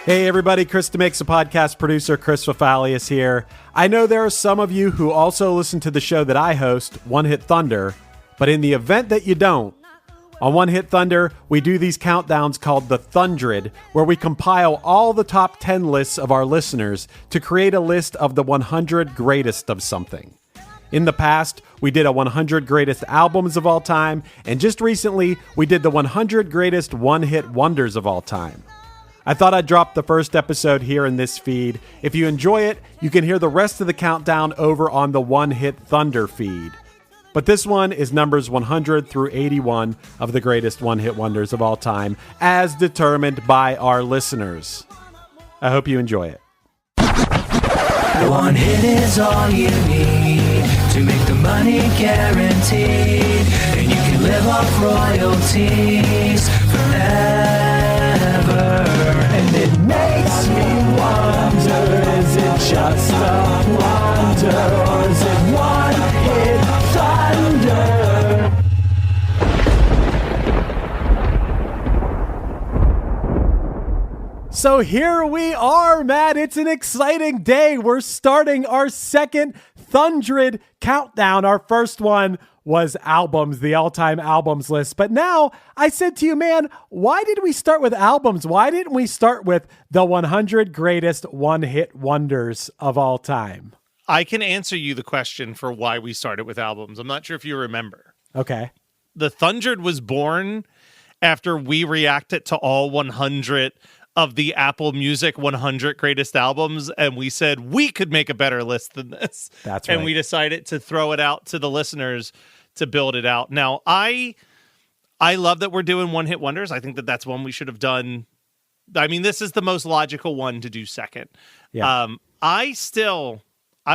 Hey everybody, Chris DeMakes A Podcast producer Chris Fafalius here. I know there are some of you who also listen to the show that I host, One Hit Thunder, but in the event that you don't, on One Hit Thunder, we do these countdowns called the THUNDRED, where we compile all the top 10 lists of our listeners to create a list of the 100 greatest of something. In the past, we did a 100 greatest albums of all time, and just recently, we did the 100 greatest one-hit wonders of all time. I thought I'd drop the first episode here in this feed. If you enjoy it, you can hear the rest of the countdown over on the One Hit Thunder feed. But this one is numbers 100 through 81 of the greatest one-hit wonders of all time, as determined by our listeners. I hope you enjoy it. One hit is all you need to make the money guaranteed, and you can live off royalties forever. And it makes me wonder, is it just a wonder, or is it one hit thunder? So here we are, Matt. It's an exciting day. We're starting our second THUNDRED countdown. Our first one was albums, the all-time albums list. But now I said to you, man, why did we start with albums? Why didn't we start with the 100 greatest one-hit wonders of all time? I can answer you the question for why we started with albums. I'm not sure if you remember. Okay. The THUNDRED was born after we reacted to all 100 of the Apple Music 100 greatest albums, and we said we could make a better list than this. That's right. And we decided to throw it out to the listeners to build it out. Now, I love that we're doing one-hit wonders. I think that that's one we should have done. I mean, this is the most logical one to do second. Yeah. I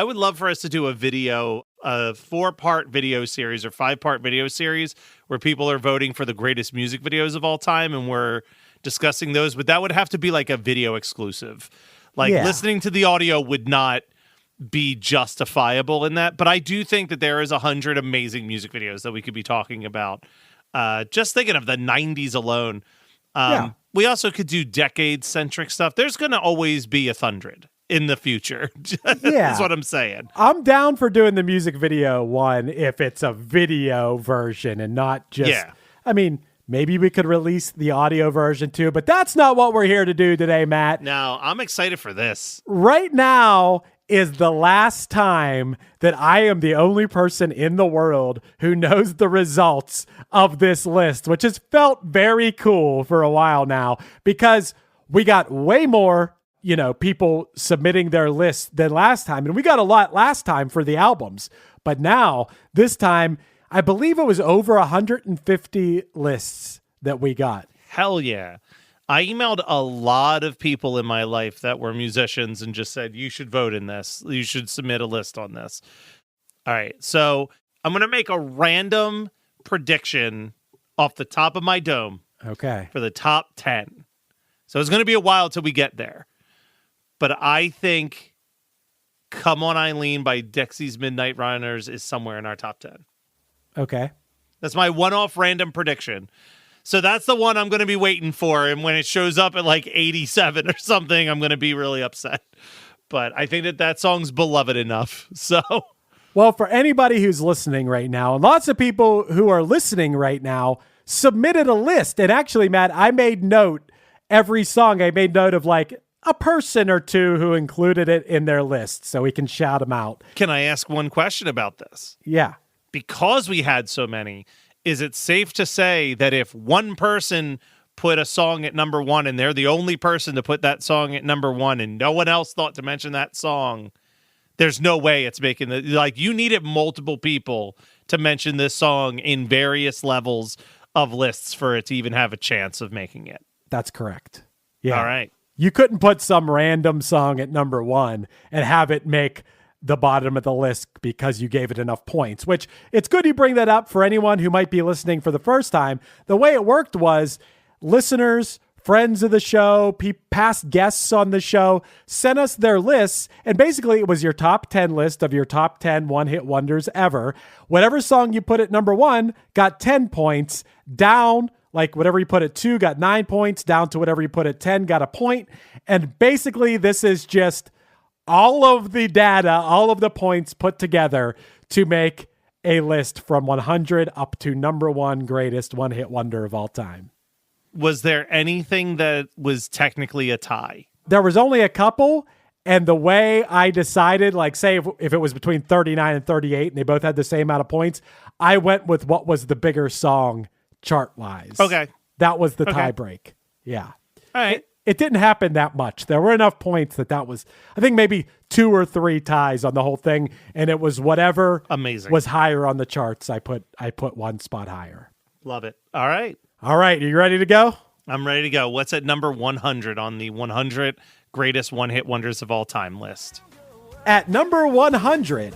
would love for us to do a 4-part video series or 5-part video series where people are voting for the greatest music videos of all time, and we're discussing those, but that would have to be like a video exclusive. Listening to the audio would not be justifiable in that, but I do think that there is 100 amazing music videos that we could be talking about. Just thinking of the 90s alone. We also could do decade-centric stuff. There's going to always be a THUNDRED in the future. That's what I'm saying. I'm down for doing the music video one if it's a video version and not just... Yeah. I mean... Maybe we could release the audio version too, but that's not what we're here to do today, Matt. No, I'm excited for this. Right now is the last time that I am the only person in the world who knows the results of this list, which has felt very cool for a while now because we got way more, people submitting their lists than last time. And we got a lot last time for the albums, but now this time, I believe it was over 150 lists that we got. Hell yeah. I emailed a lot of people in my life that were musicians and just said, you should vote in this. You should submit a list on this. All right. So I'm going to make a random prediction off the top of my dome. Okay. For the top 10. So it's going to be a while till we get there. But I think Come On Eileen by Dexy's Midnight Runners is somewhere in our top 10. Okay. That's my one-off random prediction. So that's the one I'm going to be waiting for. And when it shows up at like 87 or something, I'm going to be really upset. But I think that song's beloved enough. So, well, for anybody who's listening right now, and lots of people who are listening right now submitted a list. And actually, Matt, I made note every song. I made note of like a person or two who included it in their list so we can shout them out. Can I ask one question about this? Yeah. Because we had so many, is it safe to say that if one person put a song at number one and they're the only person to put that song at number one and no one else thought to mention that song, there's no way it's making the... Like, you needed multiple people to mention this song in various levels of lists for it to even have a chance of making it. That's correct. Yeah. All right. You couldn't put some random song at number one and have it make the bottom of the list because you gave it enough points, which it's good you bring that up for anyone who might be listening for the first time. The way it worked was listeners, friends of the show, past guests on the show sent us their lists, and basically it was your top 10 list of your top 10 one-hit wonders ever. Whatever song you put at number one got 10 points, down like whatever you put at 2 got 9 points, down to whatever you put at 10 got a point. And basically this is just all of the data, all of the points put together to make a list from 100 up to number 1 greatest one-hit wonder of all time. Was there anything that was technically a tie? There was only a couple, and the way I decided, like say if it was between 39 and 38 and they both had the same amount of points, I went with what was the bigger song chart-wise. Okay. That was the tie break. Yeah. All right. It didn't happen that much. There were enough points that was, I think maybe 2 or 3 ties on the whole thing, and it was whatever amazing was higher on the charts. I put 1 spot higher. Love it. All right. All right. Are you ready to go? I'm ready to go. What's at number 100 on the 100 greatest one-hit wonders of all time list? At number 100,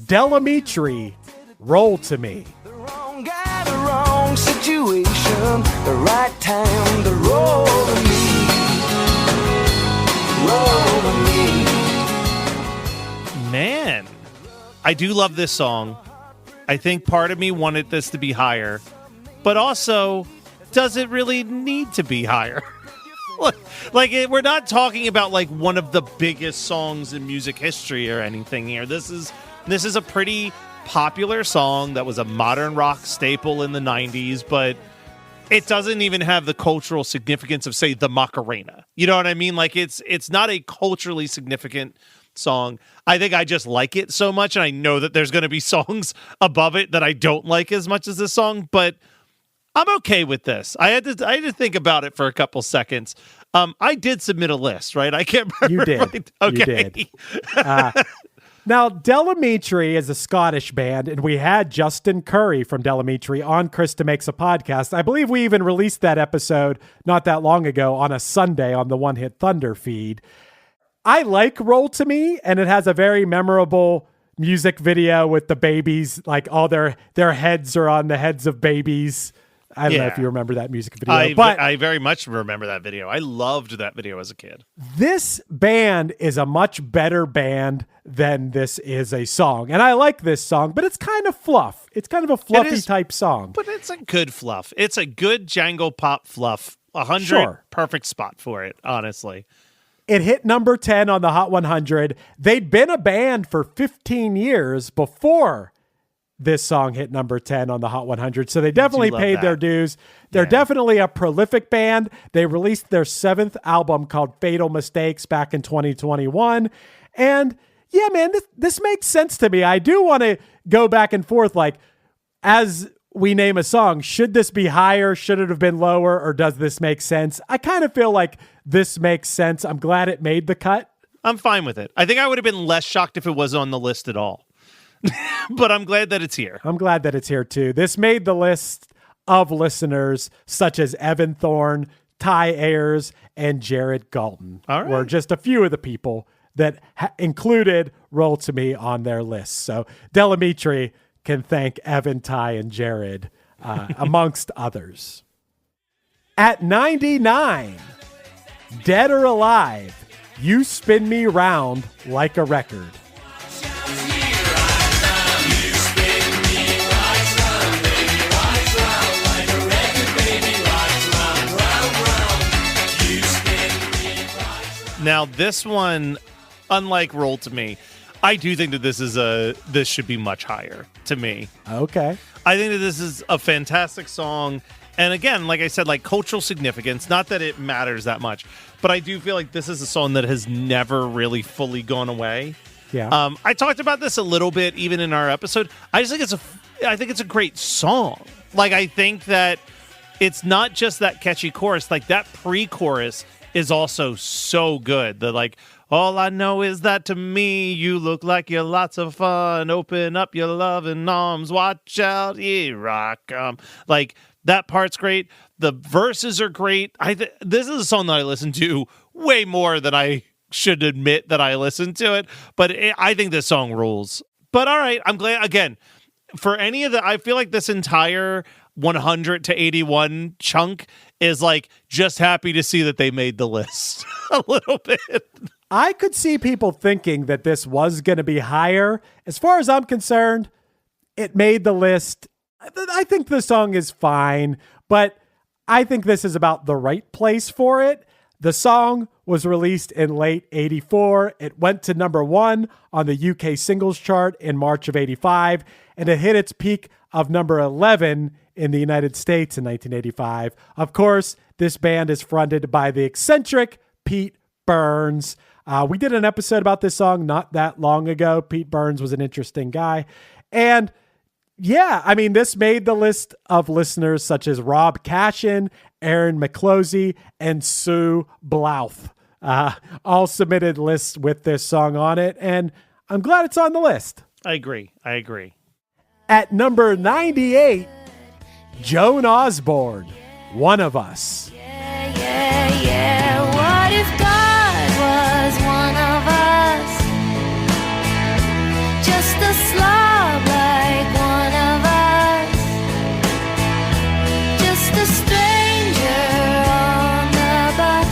Delamitri, Roll to Me. The wrong guy, the wrong situation, the right time to roll to me. Roll to me. Man, I do love this song. I think part of me wanted this to be higher, but also, does it really need to be higher? We're not talking about like one of the biggest songs in music history or anything here. This is a pretty popular song that was a modern rock staple in the 90s, but it doesn't even have the cultural significance of, say, the Macarena. You know what I mean? Like it's not a culturally significant song. I think I just like it so much, and I know that there's going to be songs above it that I don't like as much as this song, but I'm okay with this. I had to think about it for a couple seconds. I did submit a list, right? I can't remember. You did. Okay. You did. Now, Delamitri is a Scottish band, and we had Justin Curry from Delamitri on Chris DeMakes A Podcast. I believe we even released that episode not that long ago on a Sunday on the One Hit Thunder feed. I like Roll to Me, and it has a very memorable music video with the babies, like all their heads are on the heads of babies. I don't know if you remember that music video. But I very much remember that video. I loved that video as a kid. This band is a much better band than this is a song. And I like this song, but it's kind of fluff. It's kind of a fluffy type song. But it's a good fluff. It's a good jangle pop fluff. 100, perfect spot for it, honestly. It hit number 10 on the Hot 100. They'd been a band for 15 years before this song hit number 10 on the Hot 100. So they definitely paid their dues. They're definitely a prolific band. They released their 7th album called Fatal Mistakes back in 2021. And yeah, man, this makes sense to me. I do want to go back and forth. Like, as we name a song, should this be higher? Should it have been lower? Or does this make sense? I kind of feel like this makes sense. I'm glad it made the cut. I'm fine with it. I think I would have been less shocked if it was on the list at all. But I'm glad that it's here. I'm glad that it's here too. This made the list of listeners such as Evan Thorne, Ty Ayers, and Jared Galton. All right. Were just a few of the people that included Roll to Me on their list. So Delamitri can thank Evan, Ty, and Jared, amongst others. At 99, Dead or Alive, You Spin Me Round Like a Record. Now, this one, unlike Roll to Me, I do think that this should be much higher to me. Okay. I think that this is a fantastic song. And again, like I said, like cultural significance, not that it matters that much, but I do feel like this is a song that has never really fully gone away. Yeah. I talked about this a little bit even in our episode. I think it's a great song. Like, I think that it's not just that catchy chorus, like that pre-chorus is also so good. The like, all I know is that to me, you look like you're lots of fun. Open up your loving arms. Watch out, here I come. Like, that part's great. The verses are great. This is a song that I listen to way more than I should admit that I listen to it. But I think this song rules. But all right, I'm glad, again, for any of the, I feel like this entire 100 to 81 chunk is like just happy to see that they made the list a little bit. I could see people thinking that this was going to be higher. As far as I'm concerned, it made the list. I think the song is fine, but I think this is about the right place for it. The song was released in late 84. It went to number 1 on the UK singles chart in March of 85, and it hit its peak of number 11 in the United States in 1985. Of course, this band is fronted by the eccentric Pete Burns. We did an episode about this song not that long ago. Pete Burns was an interesting guy. And yeah, I mean, this made the list of listeners such as Rob Cashin, Aaron McClosey, and Sue Blouth. All submitted lists with this song on it, and I'm glad it's on the list. I agree. At number 98, Joan Osborne, One of Us. Yeah. What if God was one of us? Just a slob like one of us. Just a stranger on the bus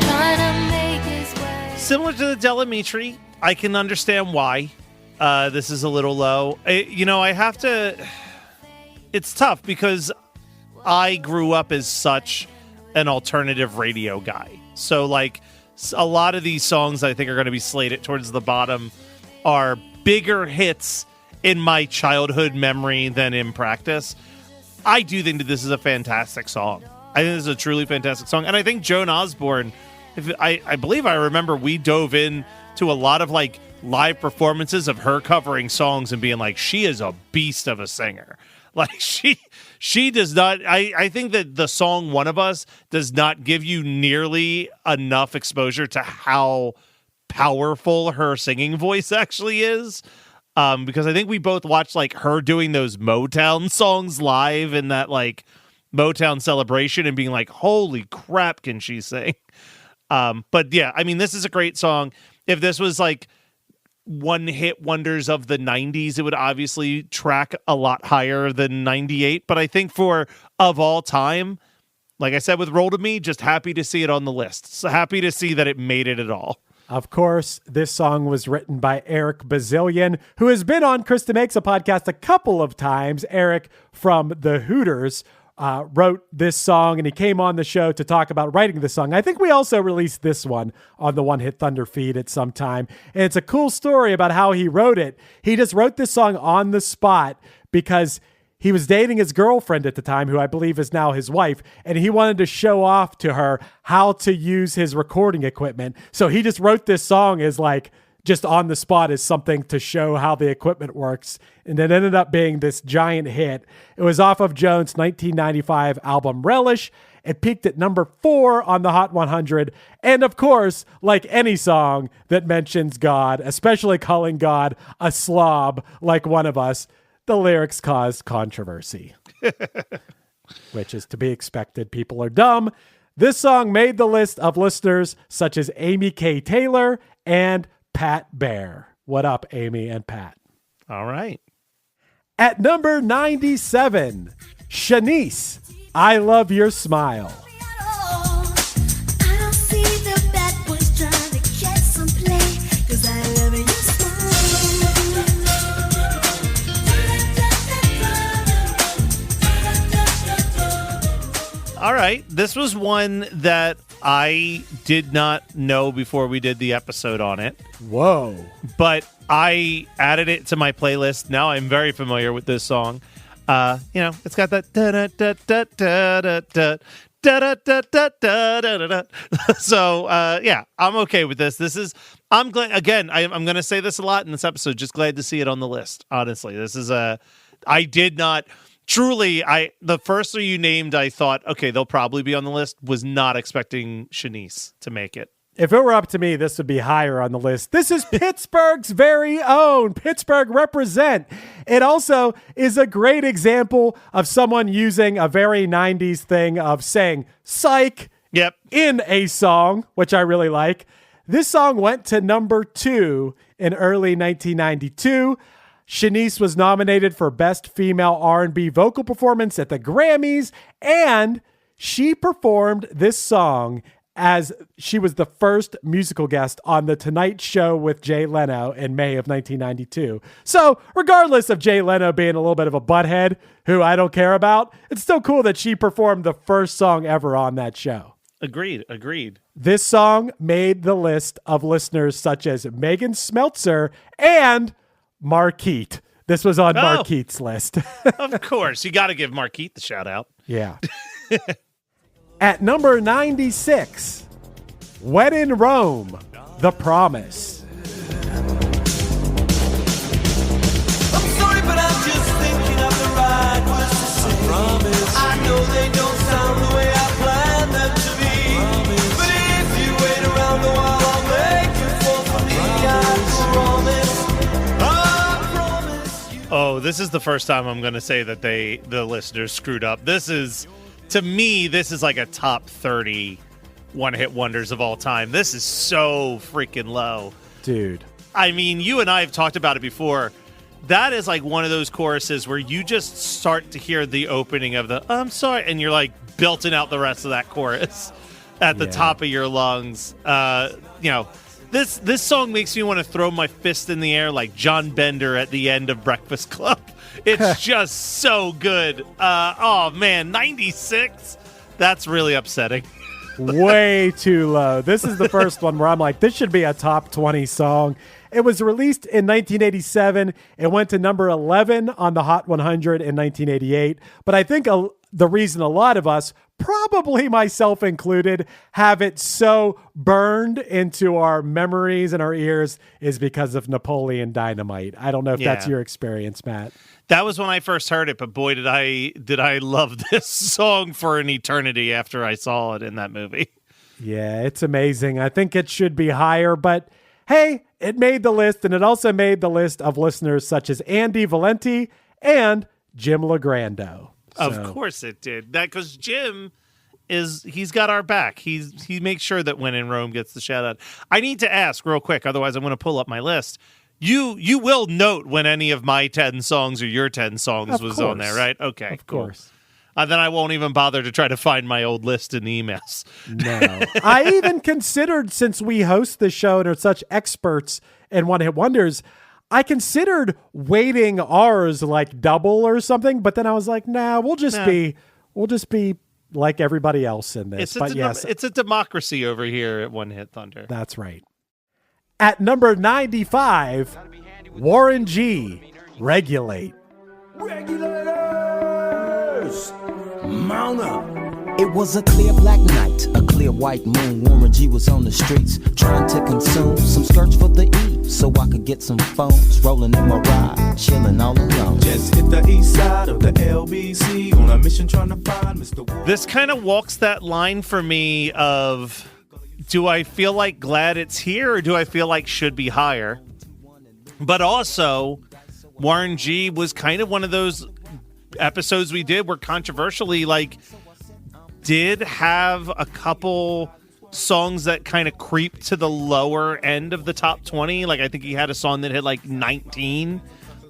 trying to make his way. Similar to the Delamitri, I can understand why this is a little low. I have to... It's tough because I grew up as such an alternative radio guy. So, like, a lot of these songs I think are going to be slated towards the bottom are bigger hits in my childhood memory than in practice. I do think that this is a fantastic song. I think this is a truly fantastic song. And I think Joan Osborne, I believe I remember we dove in to a lot of, like, live performances of her covering songs and being like, she is a beast of a singer. Like, she does not... I think that the song One of Us does not give you nearly enough exposure to how powerful her singing voice actually is. Because I think we both watched, like, her doing those Motown songs live in that, like, Motown celebration and being like, holy crap, can she sing? But yeah, I mean, this is a great song. If this was, like, one-hit wonders of the 90s, it would obviously track a lot higher than 98. But I think for of all time, like I said with Roll to Me, just happy to see it on the list. So happy to see that it made it at all. Of course, this song was written by Eric Bazillion, who has been on Chris DeMakes A Podcast a couple of times. Eric from the Hooters wrote this song, and he came on the show to talk about writing the song. I think we also released this one on the One Hit Thunder feed at some time. And it's a cool story about how he wrote it. He just wrote this song on the spot because he was dating his girlfriend at the time, who I believe is now his wife, and he wanted to show off to her how to use his recording equipment. So he just wrote this song as like just on the spot as something to show how the equipment works. And it ended up being this giant hit. It was off of Joan's 1995 album Relish. It peaked at number 4 on the Hot 100. And of course, like any song that mentions God, especially calling God a slob like One of Us, the lyrics caused controversy, which is to be expected. People are dumb. This song made the list of listeners such as Amy K. Taylor and Pat Bear. What up, Amy and Pat? All right. At number 97, Shanice, I Love Your Smile. I don't see the bad boys trying to get some play, 'cause I love your smile. All right. This was one that I did not know before we did the episode on it. Whoa. But I added it to my playlist. Now I'm very familiar with this song. It's got that So yeah, I'm okay with this. I'm glad. Again, I'm going to say this a lot in this episode. Just glad to see it on the list. Honestly, I did not. Truly, the first 3 you named, I thought, okay, they'll probably be on the list. Was not expecting Shanice to make it. If it were up to me, this would be higher on the list. This is Pittsburgh's very own Pittsburgh Represent. It also is a great example of someone using a very 90s thing of saying psych in a song, which I really like. This song went to number 2 in early 1992. Shanice was nominated for Best Female R&B Vocal Performance at the Grammys, and she performed this song as she was the first musical guest on The Tonight Show with Jay Leno in May of 1992. So regardless of Jay Leno being a little bit of a butthead, who I don't care about, it's still cool that she performed the first song ever on that show. Agreed. This song made the list of listeners such as Megan Smeltzer and Marquette. This was on Marquette's list. Of course. You got to give Marquette the shout out. Yeah. At number 96, When in Rome, The Promise. I'm sorry, but I'm just thinking of the right words to say. Promise. I know they don't sound the way I planned them to be. Promise. But if you wait around a while, I'll make you fall for me. I promise you. Oh, this is the first time I'm going to say that the listeners screwed up. To me, this is like a top 30 one-hit wonders of all time. This is so freaking low. Dude. I mean, you and I have talked about it before. That is like one of those choruses where you just start to hear the opening of the I'm sorry, and you're like belting out the rest of that chorus at the top of your lungs. This song makes me want to throw my fist in the air like John Bender at the end of Breakfast Club. It's just so good. Oh, man, 96? That's really upsetting. Way too low. This is the first one where I'm like, this should be a top 20 song. It was released in 1987. It went to number 11 on the Hot 100 in 1988. But I think the reason a lot of us, probably myself included, have it so burned into our memories and our ears is because of Napoleon Dynamite. I don't know if that's your experience, Matt. That was when I first heard it, but boy, did I love this song for an eternity after I saw it in that movie. Yeah, it's amazing. I think it should be higher, but hey, it made the list, and it also made the list of listeners such as Andy Valenti and Jim Legrando. Of course it did. That because Jim he's got our back. He makes sure that When in Rome gets the shout out. I need to ask real quick, otherwise I'm going to pull up my list. You will note when any of my 10 songs or your 10 songs was on there, right? Okay, of course. Then I won't even bother to try to find my old list in the emails. No. I even considered, since we host the show and are such experts in one-hit wonders, I considered weighting ours like double or something, but then I was like, nah, we'll just be like everybody else in this. It's a democracy over here at One Hit Thunder. That's right. At number 95, Warren G, Regulate. Regulators, mount up. It was a clear black night, a clear white moon. Warren G was on the streets trying to consume some skirts for the E, so I could get some phones. Rolling in my ride, chilling all alone. Just hit the east side of the LBC on a mission trying to find Mr. Warren. This kind of walks that line for me of, do I feel like Glad It's Here or do I feel like should be higher? But also, Warren G was kind of one of those episodes we did where controversially, did have a couple songs that kind of creep to the lower end of the top 20. I think he had a song that hit 19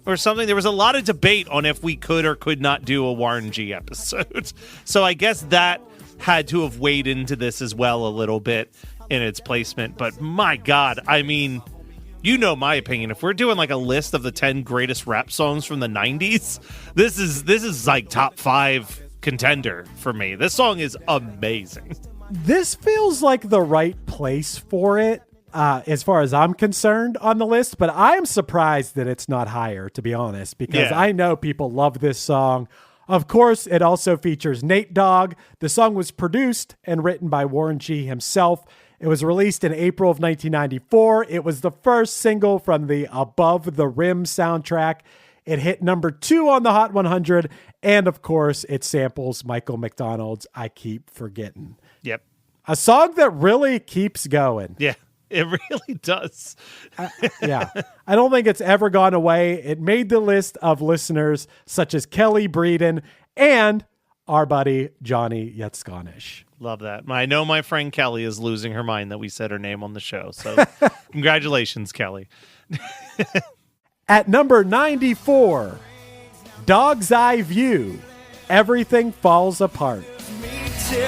or something. There was a lot of debate on if we could or could not do a Warren G episode. So I guess that had to have weighed into this as well a little bit in its placement. But my God, I mean, you know my opinion. If we're doing a list of the 10 greatest rap songs from the 90s, this is top 5 contender for me. This song is amazing. This feels like the right place for it as far as I'm concerned on the list, but I am surprised that it's not higher, to be honest, because I know people love this song. Of course, it also features Nate Dogg. The song was produced and written by Warren G himself. It was released in April of 1994. It was the first single from the Above the Rim soundtrack. It hit number 2 on the Hot 100. And of course, it samples Michael McDonald's I Keep Forgetting. Yep. A song that really keeps going. Yeah, it really does. Yeah. I don't think it's ever gone away. It made the list of listeners such as Kelly Breeden and our buddy Johnny Yatsconish. Love that. I know my friend Kelly is losing her mind that we said her name on the show. So congratulations, Kelly. At number 94, Dog's Eye View, Everything Falls Apart. Me till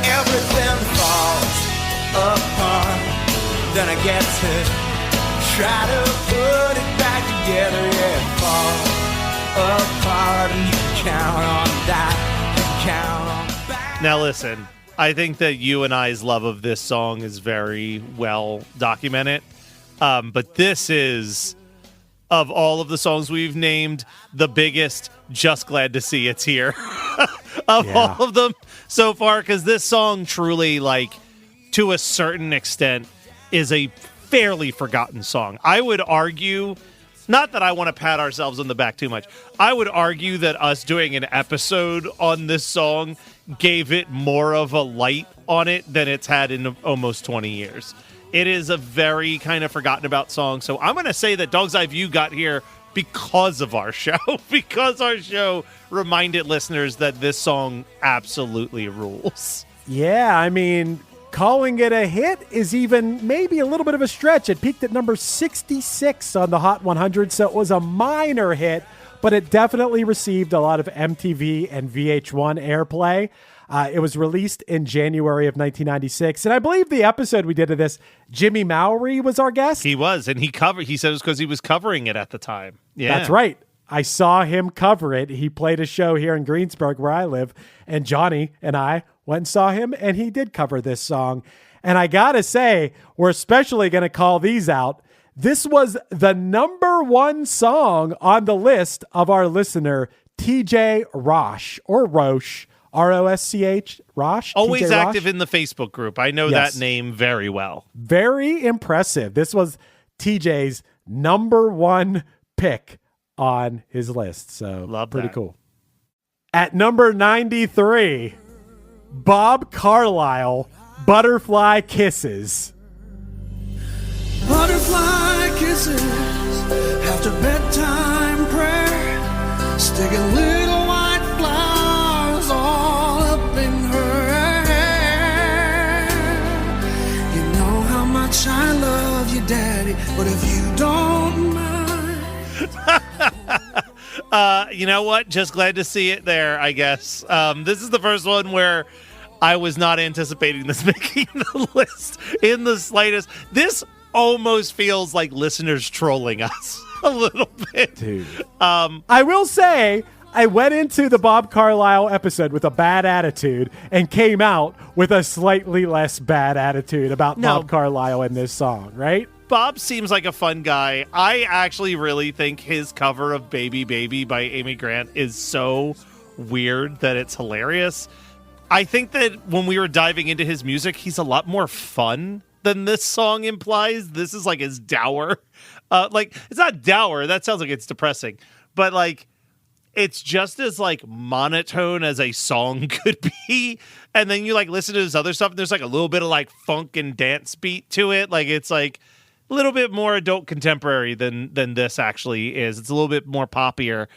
everything falls apart. Then I get to try to put it back together. Yeah, fall apart, and you can count on that. Count on back. Now listen, I think that you and I's love of this song is very well documented. But this is, of all of the songs we've named, the biggest Just Glad to See It's Here of all of them so far, because this song truly, like, to a certain extent, is a fairly forgotten song. I would argue, not that I want to pat ourselves on the back too much, I would argue that us doing an episode on this song gave it more of a light on it than it's had in almost 20 years. It is a very kind of forgotten about song. So I'm going to say that Dog's Eye View got here because of our show, because our show reminded listeners that this song absolutely rules. Yeah, I mean, calling it a hit is even maybe a little bit of a stretch. It peaked at number 66 on the Hot 100, so it was a minor hit, but it definitely received a lot of MTV and VH1 airplay. It was released in January of 1996, and I believe the episode we did of this, Jimmy Mowry was our guest. He was, and he said it was because he was covering it at the time. Yeah, that's right. I saw him cover it. He played a show here in Greensburg where I live, and Johnny and I went and saw him, and he did cover this song. And I gotta say, we're especially going to call these out. This was the number one song on the list of our listener, TJ Rosh, or Roche, R-O-S-C-H, Rosh. Always TJ active Rosh. in the Facebook group. I know Yes. that name very well. Very impressive. This was TJ's number one pick on his list. So Love pretty that. cool. At number 93, Bob Carlyle, Butterfly Kisses. Butterfly kisses after bedtime prayer, sticking little white flowers all up in her hair. You know how much I love you, Daddy, but if you don't mind. You know what? Just glad to see it there, I guess. This is the first one where I was not anticipating this making the list in the slightest. This almost feels like listeners trolling us a little bit. Dude. I will say, I went into the Bob Carlyle episode with a bad attitude and came out with a slightly less bad attitude about Bob Carlyle in this song, right? Bob seems like a fun guy. I actually really think his cover of Baby Baby by Amy Grant is so weird that it's hilarious. I think that when we were diving into his music, he's a lot more fun than this song implies. This is like his dour. It's not dour. That sounds like it's depressing. But like, it's just as like monotone as a song could be. And then you like listen to his other stuff, and there's like a little bit of like funk and dance beat to it. Like it's like a little bit more adult contemporary than this actually is. It's a little bit more poppier.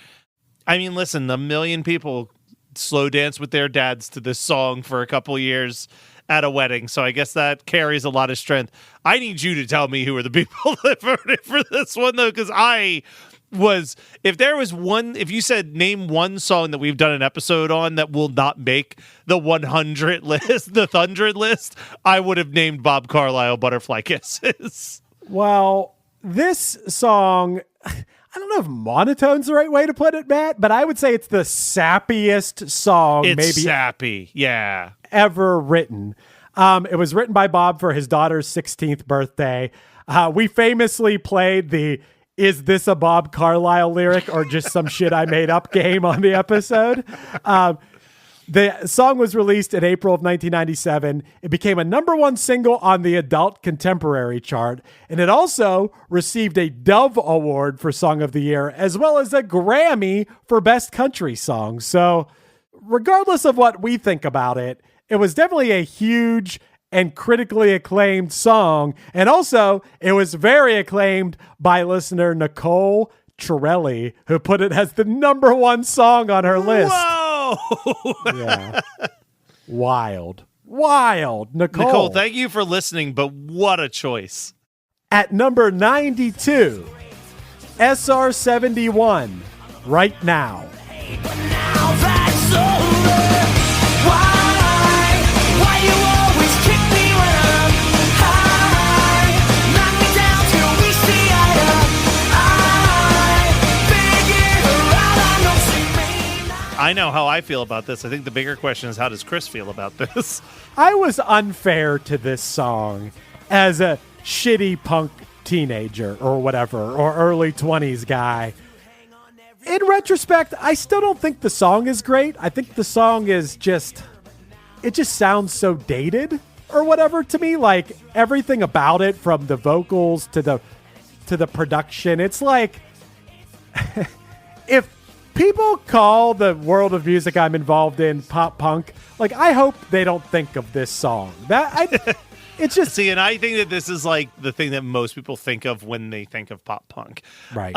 I mean, listen, a million people slow dance with their dads to this song for a couple years at a wedding, so I guess that carries a lot of strength. I need you to tell me who are the people that voted for this one, though, because if you said name one song that we've done an episode on that will not make the 100 list, the THUNDRED list, I would have named Bob Carlyle Butterfly Kisses. Well, this song, I don't know if monotone's the right way to put it, Matt, but I would say it's the sappiest song It's sappy, yeah. ever written. It was written by Bob for his daughter's 16th birthday. We famously played the "Is this a Bob Carlyle lyric or just some shit I made up" game on the episode. The song was released in April of 1997. It became a number one single on the Adult Contemporary chart, and it also received a Dove Award for Song of the Year, as well as a Grammy for Best Country Song. So regardless of what we think about it, it was definitely a huge and critically acclaimed song. And also, it was very acclaimed by listener Nicole Torelli, who put it as the number one song on her list. Whoa! Yeah. Wild. Nicole, Thank you for listening, but what a choice. At number 92, SR71, Right Now. But now that's over. Why you always kick me when I'm I know how I feel about this. I think the bigger question is, how does Chris feel about this? I was unfair to this song as a shitty punk teenager or whatever, or early 20s guy. In retrospect, I still don't think the song is great. I think the song is just, it just sounds so dated or whatever to me. Like everything about it, from the vocals to the production, it's like if people call the world of music I'm involved in pop punk, like I hope they don't think of this song. It's just see, and I think that this is like the thing that most people think of when they think of pop punk. Right.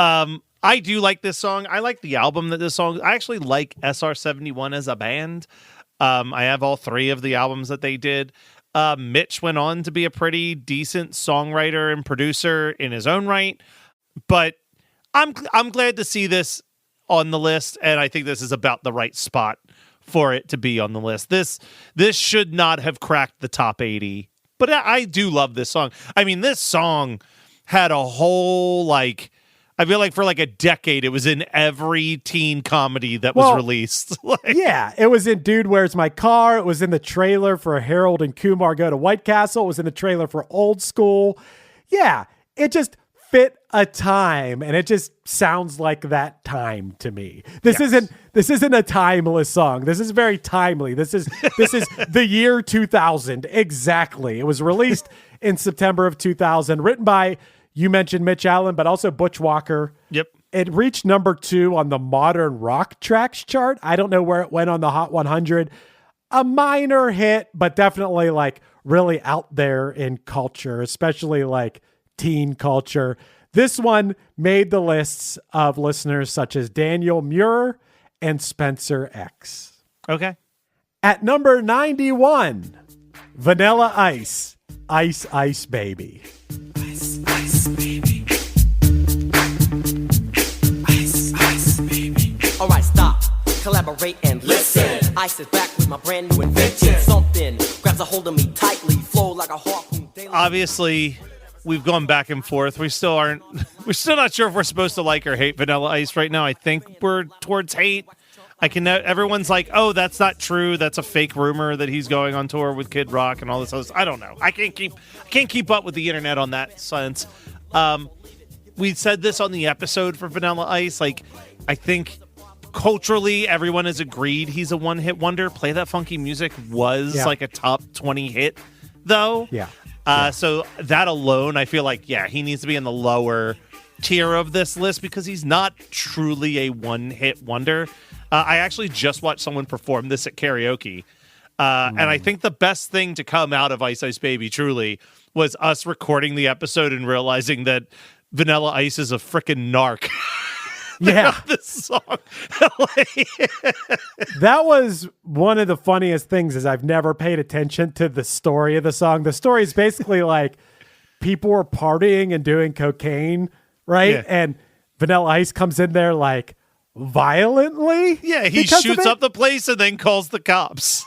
I do like this song. I like the album that this song. I actually like SR-71 as a band. I have all 3 of the albums that they did. Mitch went on to be a pretty decent songwriter and producer in his own right, but I'm glad to see this on the list, and I think this is about the right spot for it to be on the list. This should not have cracked the top 80, but I do love this song. I mean, this song had a whole, like, I feel like for like a decade, it was in every teen comedy that was released. Yeah, it was in Dude, Where's My Car? It was in the trailer for Harold and Kumar Go to White Castle. It was in the trailer for Old School. Yeah, it just fit a time, and it just sounds like that time to me. This isn't a timeless song. This is very timely. This is the year 2000 exactly. It was released in September of 2000, written by, you mentioned Mitch Allen, but also Butch Walker. Yep. It reached number 2 on the Modern Rock Tracks chart. I don't know where it went on the Hot 100. A minor hit, but definitely like really out there in culture, especially like teen culture. This one made the lists of listeners such as Daniel Muir and Spencer X. Okay. At number 91, Vanilla Ice, Ice Ice Baby. Ice, ice, baby. Ice, ice, baby. All right, stop, collaborate and listen. Ice is back with my brand new invention. Something grabs a hold of me tightly, flow like a harpoon. Obviously, we've gone back and forth. We're still not sure if we're supposed to like or hate Vanilla Ice right now. I think we're towards hate. Everyone's like, oh, that's not true. That's a fake rumor that he's going on tour with Kid Rock and all this other stuff. I don't know. I can't keep up with the internet on that sense. We said this on the episode for Vanilla Ice. Like, I think culturally, everyone has agreed he's a one-hit wonder. Play That Funky Music was like a top 20 hit, though. Yeah. So that alone, I feel like, he needs to be in the lower tier of this list because he's not truly a one-hit wonder. I actually just watched someone perform this at karaoke. And I think the best thing to come out of Ice Ice Baby, truly, was us recording the episode and realizing that Vanilla Ice is a frickin' narc. Yeah. This song. That was one of the funniest things is I've never paid attention to the story of the song. The story is basically like people were partying and doing cocaine, right? Yeah. And Vanilla Ice comes in there like violently. Yeah, he shoots up the place and then calls the cops.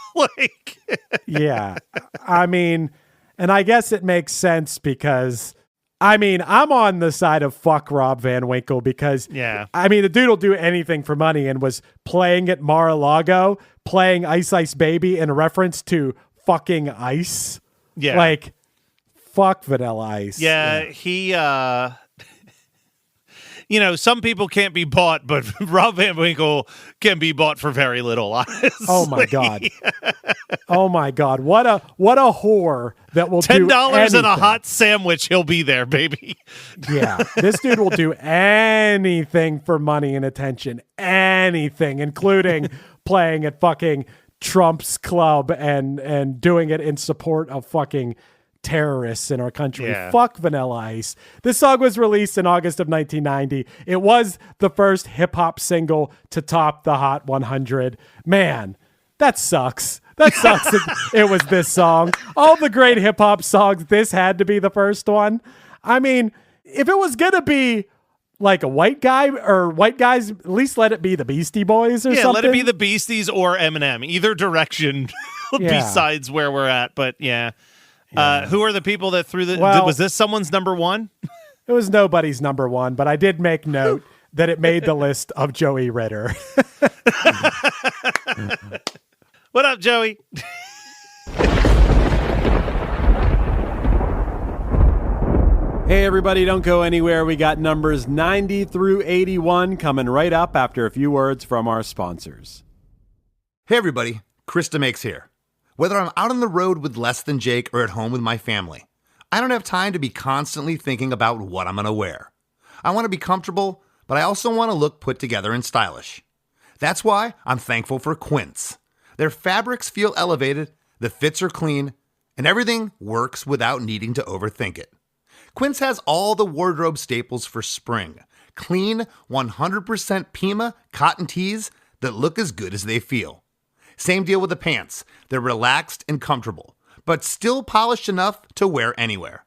Yeah. I mean, and I guess it makes sense because I'm on the side of fuck Rob Van Winkle because, the dude will do anything for money and was playing at Mar-a-Lago, playing Ice Ice Baby in reference to fucking ice. Yeah. Like, fuck Vanilla Ice. Yeah, he, some people can't be bought, but Rob Van Winkle can be bought for very little, honestly. Oh my God. Oh my God. What a whore that will do $10 and a anything. hot sandwich, he'll be there, baby. Yeah. This dude will do anything for money and attention. Anything, including playing at fucking Trump's club and doing it in support of fucking terrorists in our country. Yeah. Fuck Vanilla Ice. This song was released in August of 1990. It was the first hip-hop single to top the Hot 100. Man, that sucks. That sucks that it was this song. All the great hip-hop songs, this had to be the first one. I mean, if it was going to be like a white guy or white guys, at least let it be the Beastie Boys or something. Yeah, let it be the Beasties or Eminem. Either direction besides where we're at. But yeah. Who are the people that threw the... was this someone's number one? It was nobody's number one, but I did make note that it made the list of Joey Ritter. What up, Joey? Hey, everybody, don't go anywhere. We got numbers 90 through 81 coming right up after a few words from our sponsors. Hey, everybody. Chris DeMakes here. Whether I'm out on the road with less than Jake or at home with my family, I don't have time to be constantly thinking about what I'm going to wear. I want to be comfortable, but I also want to look put together and stylish. That's why I'm thankful for Quince. Their fabrics feel elevated, the fits are clean, and everything works without needing to overthink it. Quince has all the wardrobe staples for spring. Clean, 100% Pima cotton tees that look as good as they feel. Same deal with the pants. They're relaxed and comfortable, but still polished enough to wear anywhere.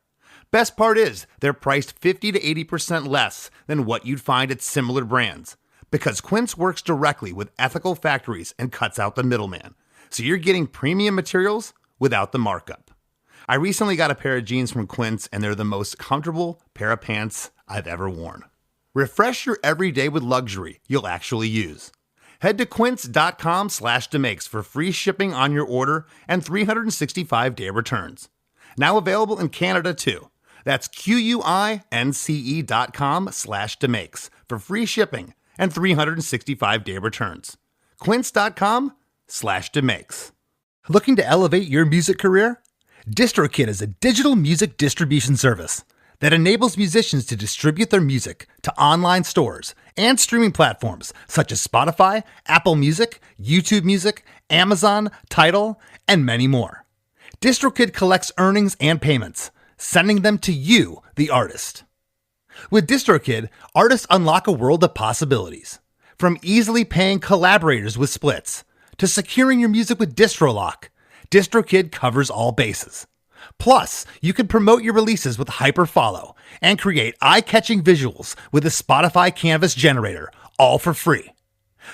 Best part is, they're priced 50 to 80% less than what you'd find at similar brands, because Quince works directly with ethical factories and cuts out the middleman. So you're getting premium materials without the markup. I recently got a pair of jeans from Quince, and they're the most comfortable pair of pants I've ever worn. Refresh your everyday with luxury you'll actually use. Head to quince.com/demakes for free shipping on your order and 365-day returns. Now available in Canada, too. That's QUINCE.com/demakes for free shipping and 365-day returns. Quince.com/demakes. Looking to elevate your music career? DistroKid is a digital music distribution service that enables musicians to distribute their music to online stores and streaming platforms such as Spotify, Apple Music, YouTube Music, Amazon, Tidal, and many more. DistroKid collects earnings and payments, sending them to you, the artist. With DistroKid, artists unlock a world of possibilities. From easily paying collaborators with splits to securing your music with DistroLock, DistroKid covers all bases. Plus, you can promote your releases with Hyperfollow and create eye-catching visuals with a Spotify Canvas generator, all for free.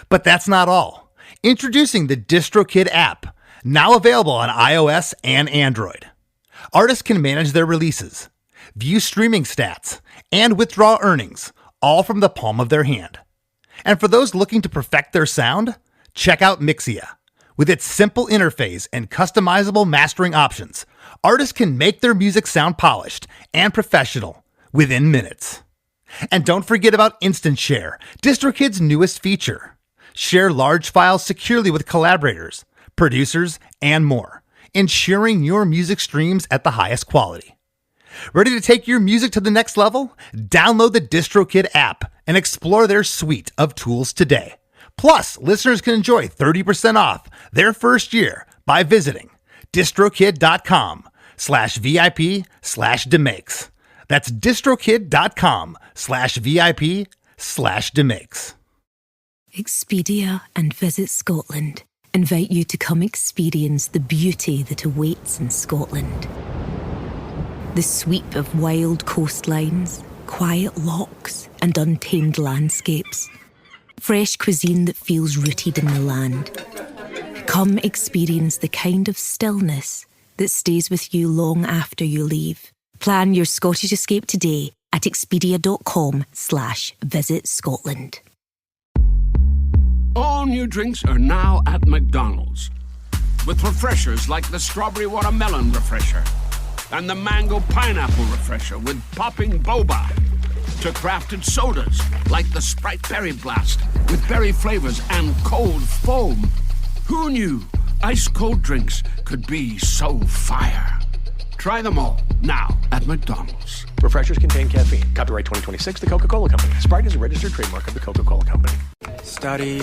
But that's not all. Introducing the DistroKid app, now available on iOS and Android. Artists can manage their releases, view streaming stats, and withdraw earnings, all from the palm of their hand. And for those looking to perfect their sound, check out Mixia. With its simple interface and customizable mastering options, artists can make their music sound polished and professional within minutes. And don't forget about Instant Share, DistroKid's newest feature. Share large files securely with collaborators, producers, and more, ensuring your music streams at the highest quality. Ready to take your music to the next level? Download the DistroKid app and explore their suite of tools today. Plus, listeners can enjoy 30% off their first year by visiting distrokid.com/VIP/demakes. That's distrokid.com/VIP/demakes. Expedia and Visit Scotland invite you to come experience the beauty that awaits in Scotland. The sweep of wild coastlines, quiet lochs, and untamed landscapes. Fresh cuisine that feels rooted in the land. Come experience the kind of stillness that stays with you long after you leave. Plan your Scottish escape today at expedia.com/Visit Scotland. All new drinks are now at McDonald's. With refreshers like the Strawberry Watermelon Refresher and the Mango Pineapple Refresher with popping boba. To crafted sodas like the Sprite Berry Blast with berry flavors and cold foam. Who knew ice cold drinks could be so fire? Try them all now at McDonald's. Refreshers contain caffeine. Copyright 2026, The Coca-Cola Company. Sprite is a registered trademark of The Coca-Cola Company. Study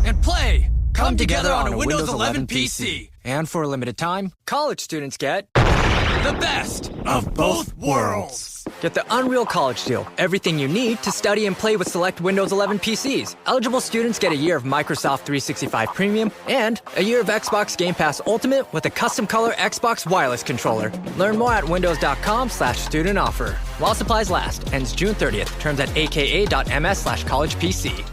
and play come together on a Windows 11 PC. And for a limited time, college students get the best of both worlds. Get the Unreal College Deal. Everything you need to study and play with select Windows 11 PCs. Eligible students get a year of Microsoft 365 Premium and a year of Xbox Game Pass Ultimate with a custom color Xbox wireless controller. Learn more at windows.com/student offer. While supplies last. Ends June 30th. Terms at aka.ms/collegepc.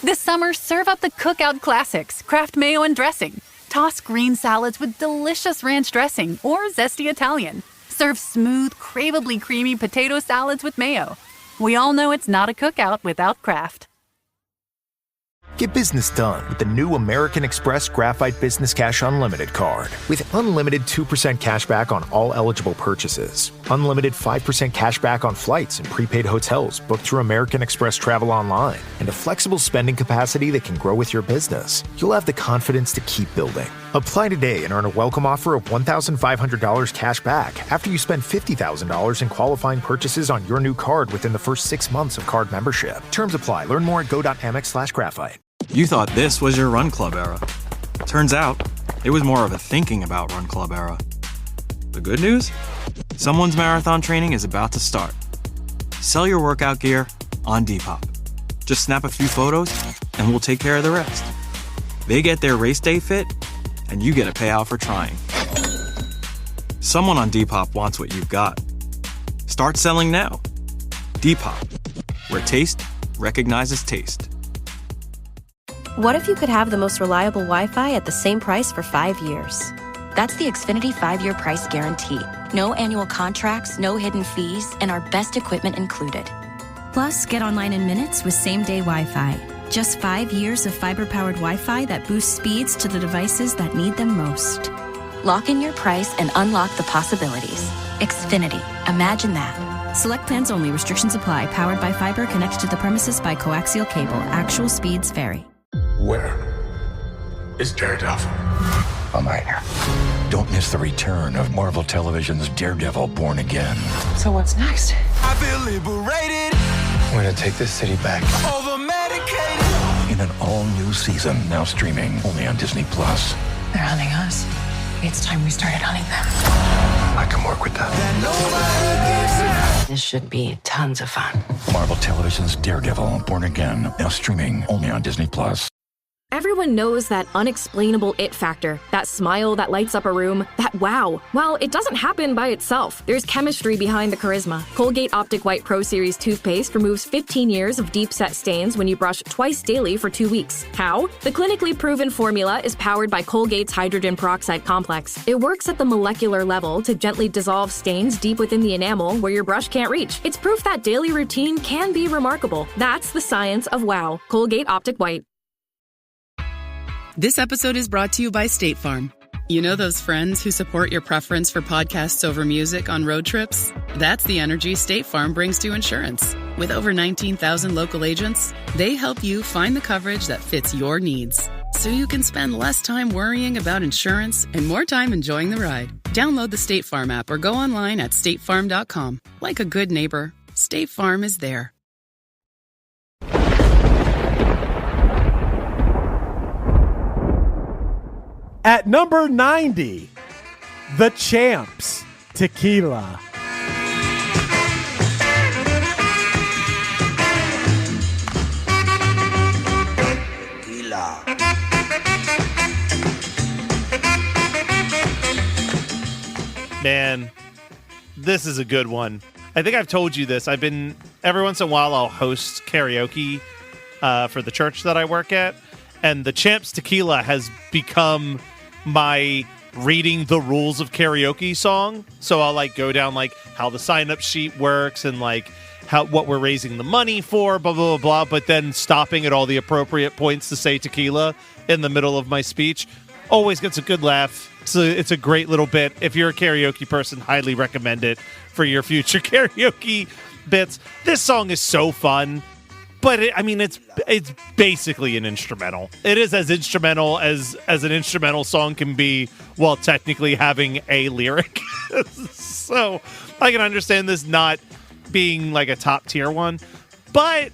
This summer, serve up the cookout classics, Kraft mayo and dressing. Toss green salads with delicious ranch dressing or zesty Italian. serve smooth, craveably creamy potato salads with mayo. We all know it's not a cookout without Kraft. Get business done with the new American Express Graphite Business Cash Unlimited card. With unlimited 2% cash back on all eligible purchases, unlimited 5% cash back on flights and prepaid hotels booked through American Express Travel Online, and a flexible spending capacity that can grow with your business, you'll have the confidence to keep building. Apply today and earn a welcome offer of $1,500 cash back after you spend $50,000 in qualifying purchases on your new card within the first 6 months of card membership. Terms apply. Learn more at go.amex/graphite. You thought this was your Run Club era. Turns out, it was more of a thinking about Run Club era. The good news? Someone's marathon training is about to start. Sell your workout gear on Depop. Just snap a few photos, and we'll take care of the rest. They get their race day fit, and you get a payout for trying. Someone on Depop wants what you've got. Start selling now. Depop, where taste recognizes taste. What if you could have the most reliable Wi-Fi at the same price for 5 years? That's the Xfinity 5-year price guarantee. No annual contracts, no hidden fees, and our best equipment included. Plus, get online in minutes with same-day Wi-Fi. Just 5 years of fiber-powered Wi-Fi that boosts speeds to the devices that need them most. Lock in your price and unlock the possibilities. Xfinity. Imagine that. Select plans only. Restrictions apply. Powered by fiber. Connected to the premises by coaxial cable. Actual speeds vary. Where is Daredevil? I'm right here. Don't miss the return of Marvel Television's Daredevil Born Again. So what's next? I feel liberated. We're gonna take this city back. Over-medicated. In an all-new season, now streaming only on Disney+. They're hunting us. It's time we started hunting them. I can work with that. This should be tons of fun. Marvel Television's Daredevil Born Again, now streaming only on Disney+. Everyone knows that unexplainable it factor, that smile that lights up a room, that wow. Well, it doesn't happen by itself. There's chemistry behind the charisma. Colgate Optic White Pro Series toothpaste removes 15 years of deep-set stains when you brush twice daily for 2 weeks. How? The clinically proven formula is powered by Colgate's hydrogen peroxide complex. It works at the molecular level to gently dissolve stains deep within the enamel where your brush can't reach. It's proof that daily routine can be remarkable. That's the science of wow. Colgate Optic White. This episode is brought to you by State Farm. You know those friends who support your preference for podcasts over music on road trips? That's the energy State Farm brings to insurance. With over 19,000 local agents, they help you find the coverage that fits your needs, so you can spend less time worrying about insurance and more time enjoying the ride. Download the State Farm app or go online at statefarm.com. Like a good neighbor, State Farm is there. At number 90, The Champs, Tequila. Tequila. Man, this is a good one. I think I've told you this. Every once in a while, I'll host karaoke for the church that I work at. And the Champs Tequila has become my reading the rules of karaoke song. So I'll go down how the sign-up sheet works and what we're raising the money for, blah, blah, blah, blah, but then stopping at all the appropriate points to say tequila in the middle of my speech. Always gets a good laugh. It's a great little bit. If you're a karaoke person, highly recommend it for your future karaoke bits. This song is so fun. But it's basically an instrumental. It is as instrumental as an instrumental song can be, while technically having a lyric. So I can understand this not being a top tier one, but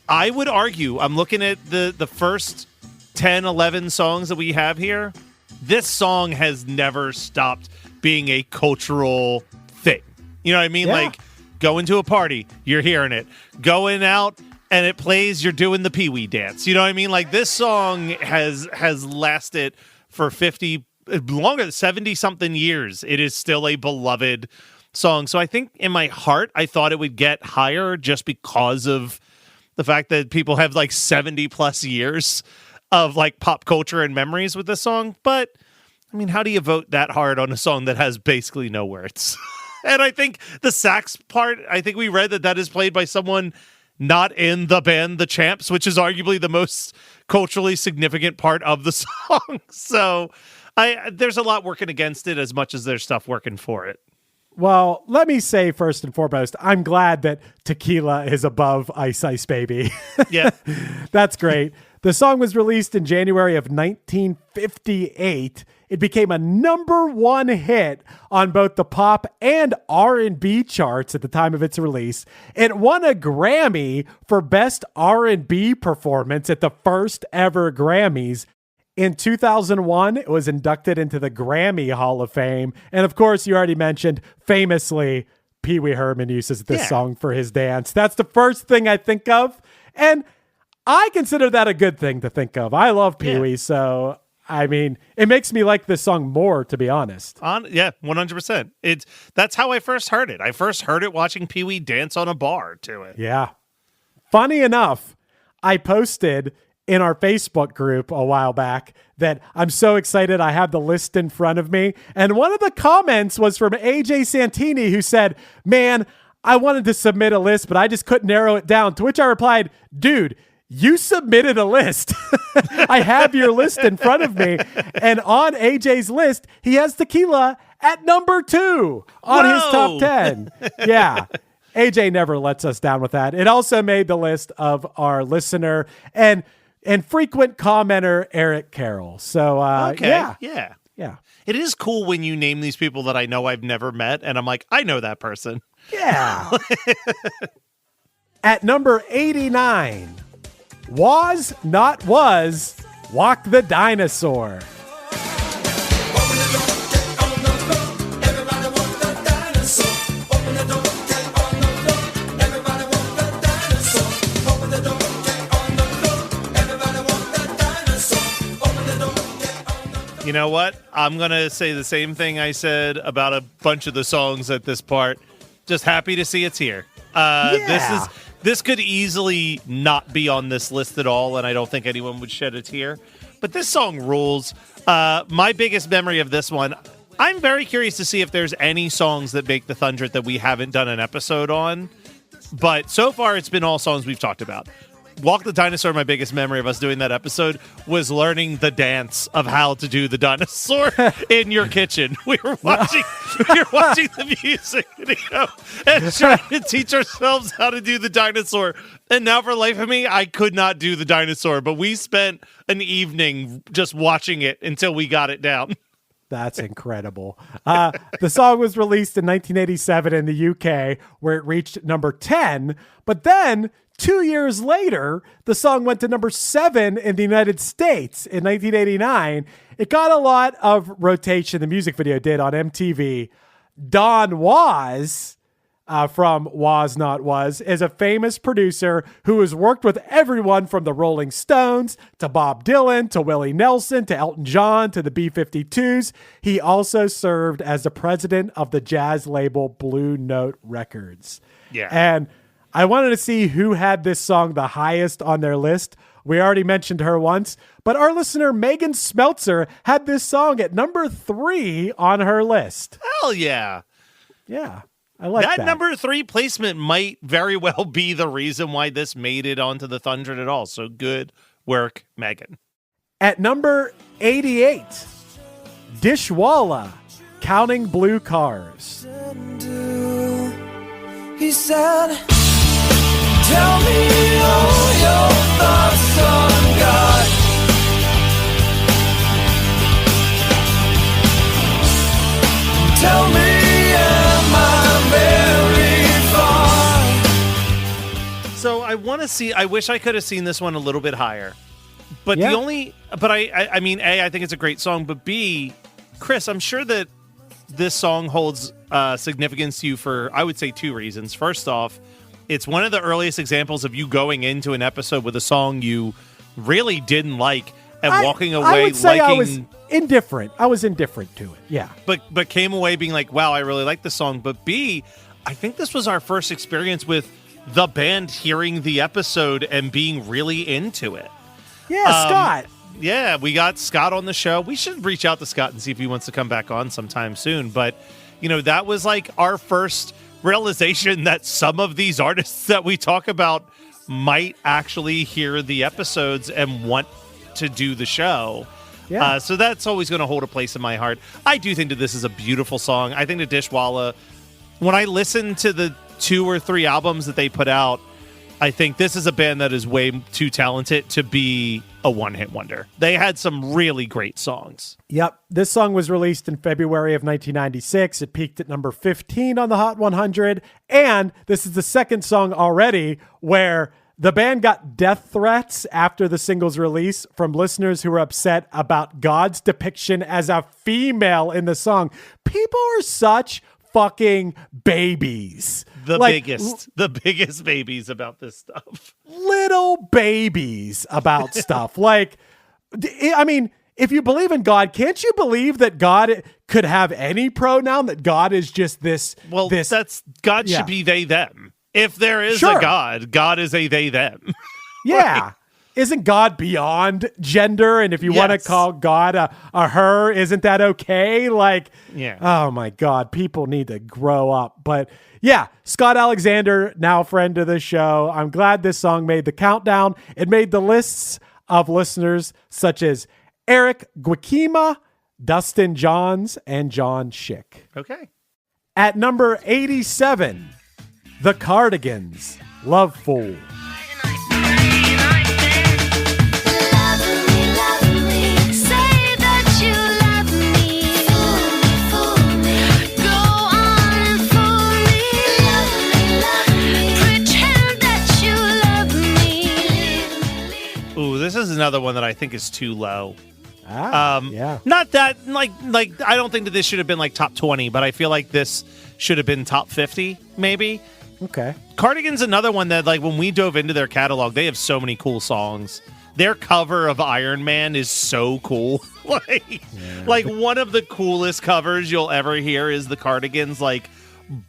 I would argue, I'm looking at the first 10, 11 songs that we have here. This song has never stopped being a cultural thing. You know what I mean? Yeah. Going to a party, you're hearing it. Going out and it plays, you're doing the Pee-wee dance. You know what I mean? This song has lasted for 70 something years. It is still a beloved song. So I think in my heart, I thought it would get higher just because of the fact that people have 70 plus years of pop culture and memories with this song. But how do you vote that hard on a song that has basically no words? And I think the sax part, I think we read that is played by someone not in the band The Champs, which is arguably the most culturally significant part of the song. So there's a lot working against it as much as there's stuff working for it. Well, let me say first and foremost, I'm glad that Tequila is above Ice Ice Baby. Yeah. That's great. The song was released in January of 1958. It became a #1 hit on both the pop and R&B charts at the time of its release. It won a Grammy for Best R&B Performance at the first ever Grammys. In 2001, it was inducted into the Grammy Hall of Fame. And of course, you already mentioned, famously, Pee Wee Herman uses this song for his dance. That's the first thing I think of. And I consider that a good thing to think of. I love Pee Wee, so I mean, it makes me like this song more, to be honest. 100%. That's how I first heard it. I first heard it watching Pee Wee dance on a bar to it. Yeah. Funny enough, I posted in our Facebook group a while back that I'm so excited I have the list in front of me. And one of the comments was from AJ Santini, who said, man, I wanted to submit a list, but I just couldn't narrow it down. To which I replied, dude, you submitted a list. I have your list in front of me. And on AJ's list, he has Tequila at #2 on his top 10. Yeah. AJ never lets us down with that. It also made the list of our listener and frequent commenter, Eric Carroll. So, Yeah. It is cool when you name these people that I know I've never met, and I'm like, I know that person. Yeah. At number 89, Was Not Was, Walk the Dinosaur. You know what? I'm going to say the same thing I said about a bunch of the songs at this part. Just happy to see it's here. This could easily not be on this list at all, and I don't think anyone would shed a tear. But this song rules. My biggest memory of this one, I'm very curious to see if there's any songs that make the THUNDRED that we haven't done an episode on. But so far, it's been all songs we've talked about. Walk the Dinosaur, my biggest memory of us doing that episode was learning the dance of how to do the dinosaur in your kitchen. We were watching the music video and trying to teach ourselves how to do the dinosaur. And now for the life of me, I could not do the dinosaur, but we spent an evening just watching it until we got it down. That's incredible. The song was released in 1987 in the UK, where it reached number 10, but then 2 years later, the song went to number 7 in the United States in 1989. It got a lot of rotation, the music video did, on MTV. Don Was, from Was Not Was, is a famous producer who has worked with everyone from the Rolling Stones to Bob Dylan to Willie Nelson to Elton John to the B-52s. He also served as the president of the jazz label Blue Note Records. Yeah. And I wanted to see who had this song the highest on their list. We already mentioned her once, but our listener Megan Smeltzer had this song at number 3 on her list. Hell yeah. Yeah, I like that. That number 3 placement might very well be the reason why this made it onto the THUNDRED at all. So good work, Megan. At number 88, Dishwalla, Counting Blue Cars. He said, tell me all your thoughts on God. Tell me, am I very far? So I wish I could have seen this one a little bit higher. But I mean, A, I think it's a great song, but B, Chris, I'm sure that this song holds significance to you for, I would say, 2 reasons. First off, it's one of the earliest examples of you going into an episode with a song you really didn't like and walking away I would say liking. I was indifferent. I was indifferent to it. Yeah. But came away being like, wow, I really like this song. But B, I think this was our first experience with the band hearing the episode and being really into it. Yeah, Scott. Yeah, we got Scott on the show. We should reach out to Scott and see if he wants to come back on sometime soon. But that was like our first realization that some of these artists that we talk about might actually hear the episodes and want to do the show. Yeah. So that's always going to hold a place in my heart. I do think that this is a beautiful song. I think the Dishwalla, when I listen to the 2 or 3 albums that they put out, I think this is a band that is way too talented to be a one-hit wonder. They had some really great songs. Yep. This song was released in February of 1996. It peaked at number 15 on the Hot 100. And this is the second song already where the band got death threats after the single's release from listeners who were upset about God's depiction as a female in the song. People are such fucking babies. The biggest babies about this stuff. Little babies about stuff. Like, I mean, if you believe in God, can't you believe that God could have any pronoun, that God is just this? Well, God should be they, them. If there is a God, God is a they, them. Yeah. Isn't God beyond gender? And if you want to call God a her, isn't that okay? Like, oh my God, people need to grow up. But yeah, Scott Alexander, now friend of the show. I'm glad this song made the countdown. It made the lists of listeners such as Eric Guikima, Dustin Johns, and John Schick. Okay. At number 87, The Cardigans, Love Fool. This is another one that I think is too low. Yeah. Not that like I don't think that this should have been like top 20, but I feel like this should have been top 50 maybe. Okay. Cardigan's another one that like when we dove into their catalog, they have so many cool songs. Their cover of Iron Man is so cool. Like one of the coolest covers you'll ever hear is the Cardigans like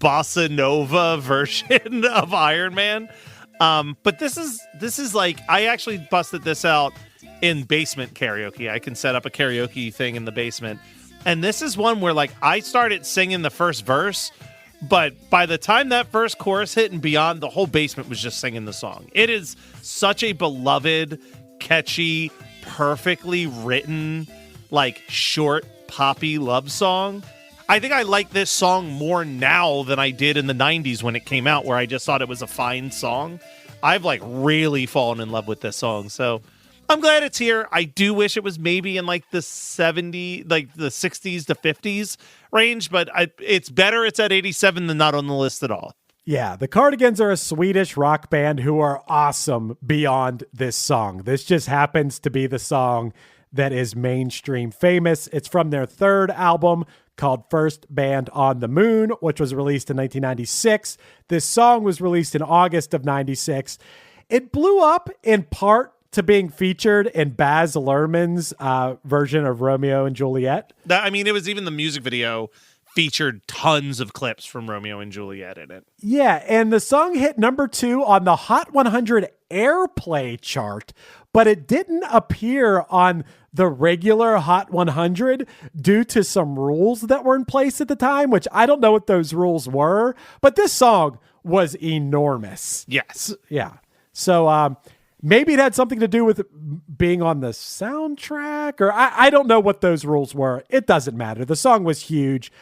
bossa nova version of Iron Man. But this is like, I actually busted this out in basement karaoke. I can set up a karaoke thing in the basement. And this is one where like I started singing the first verse, but by the time that first chorus hit and beyond, the whole basement was just singing the song. It is such a beloved, catchy, perfectly written, like short, poppy love song. I think I like this song more now than I did in the 90s when it came out, where I just thought it was a fine song. I've like really fallen in love with this song. So I'm glad it's here. I do wish it was maybe in like the 60s to 50s range, but it's better it's at 87 than not on the list at all. Yeah, the Cardigans are a Swedish rock band who are awesome beyond this song. This just happens to be the song that is mainstream famous. It's from their third album called First Band on the Moon, which was released in 1996. This song was released in August of 96. It blew up in part to being featured in Baz Luhrmann's version of Romeo and Juliet. It was even the music video featured tons of clips from Romeo and Juliet in it. Yeah, and the song hit number 2 on the Hot 100 Airplay chart, but it didn't appear on the regular Hot 100 due to some rules that were in place at the time, which I don't know what those rules were, but this song was enormous. Yes. Yeah. So maybe it had something to do with being on the soundtrack, or I don't know what those rules were. It doesn't matter. The song was huge.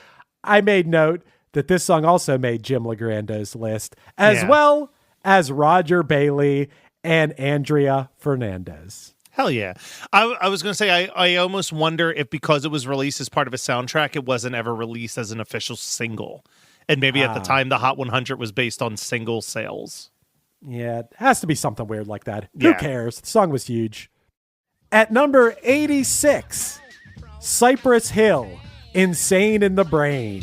I made note that this song also made Jim Legrando's list, as well as Roger Bailey and Andrea Fernandez. Hell yeah. I was going to say, I almost wonder if because it was released as part of a soundtrack, it wasn't ever released as an official single. And maybe at the time, the Hot 100 was based on single sales. Yeah, it has to be something weird like that. Who cares? The song was huge. At number 86, Cypress Hill, Insane in the Brain.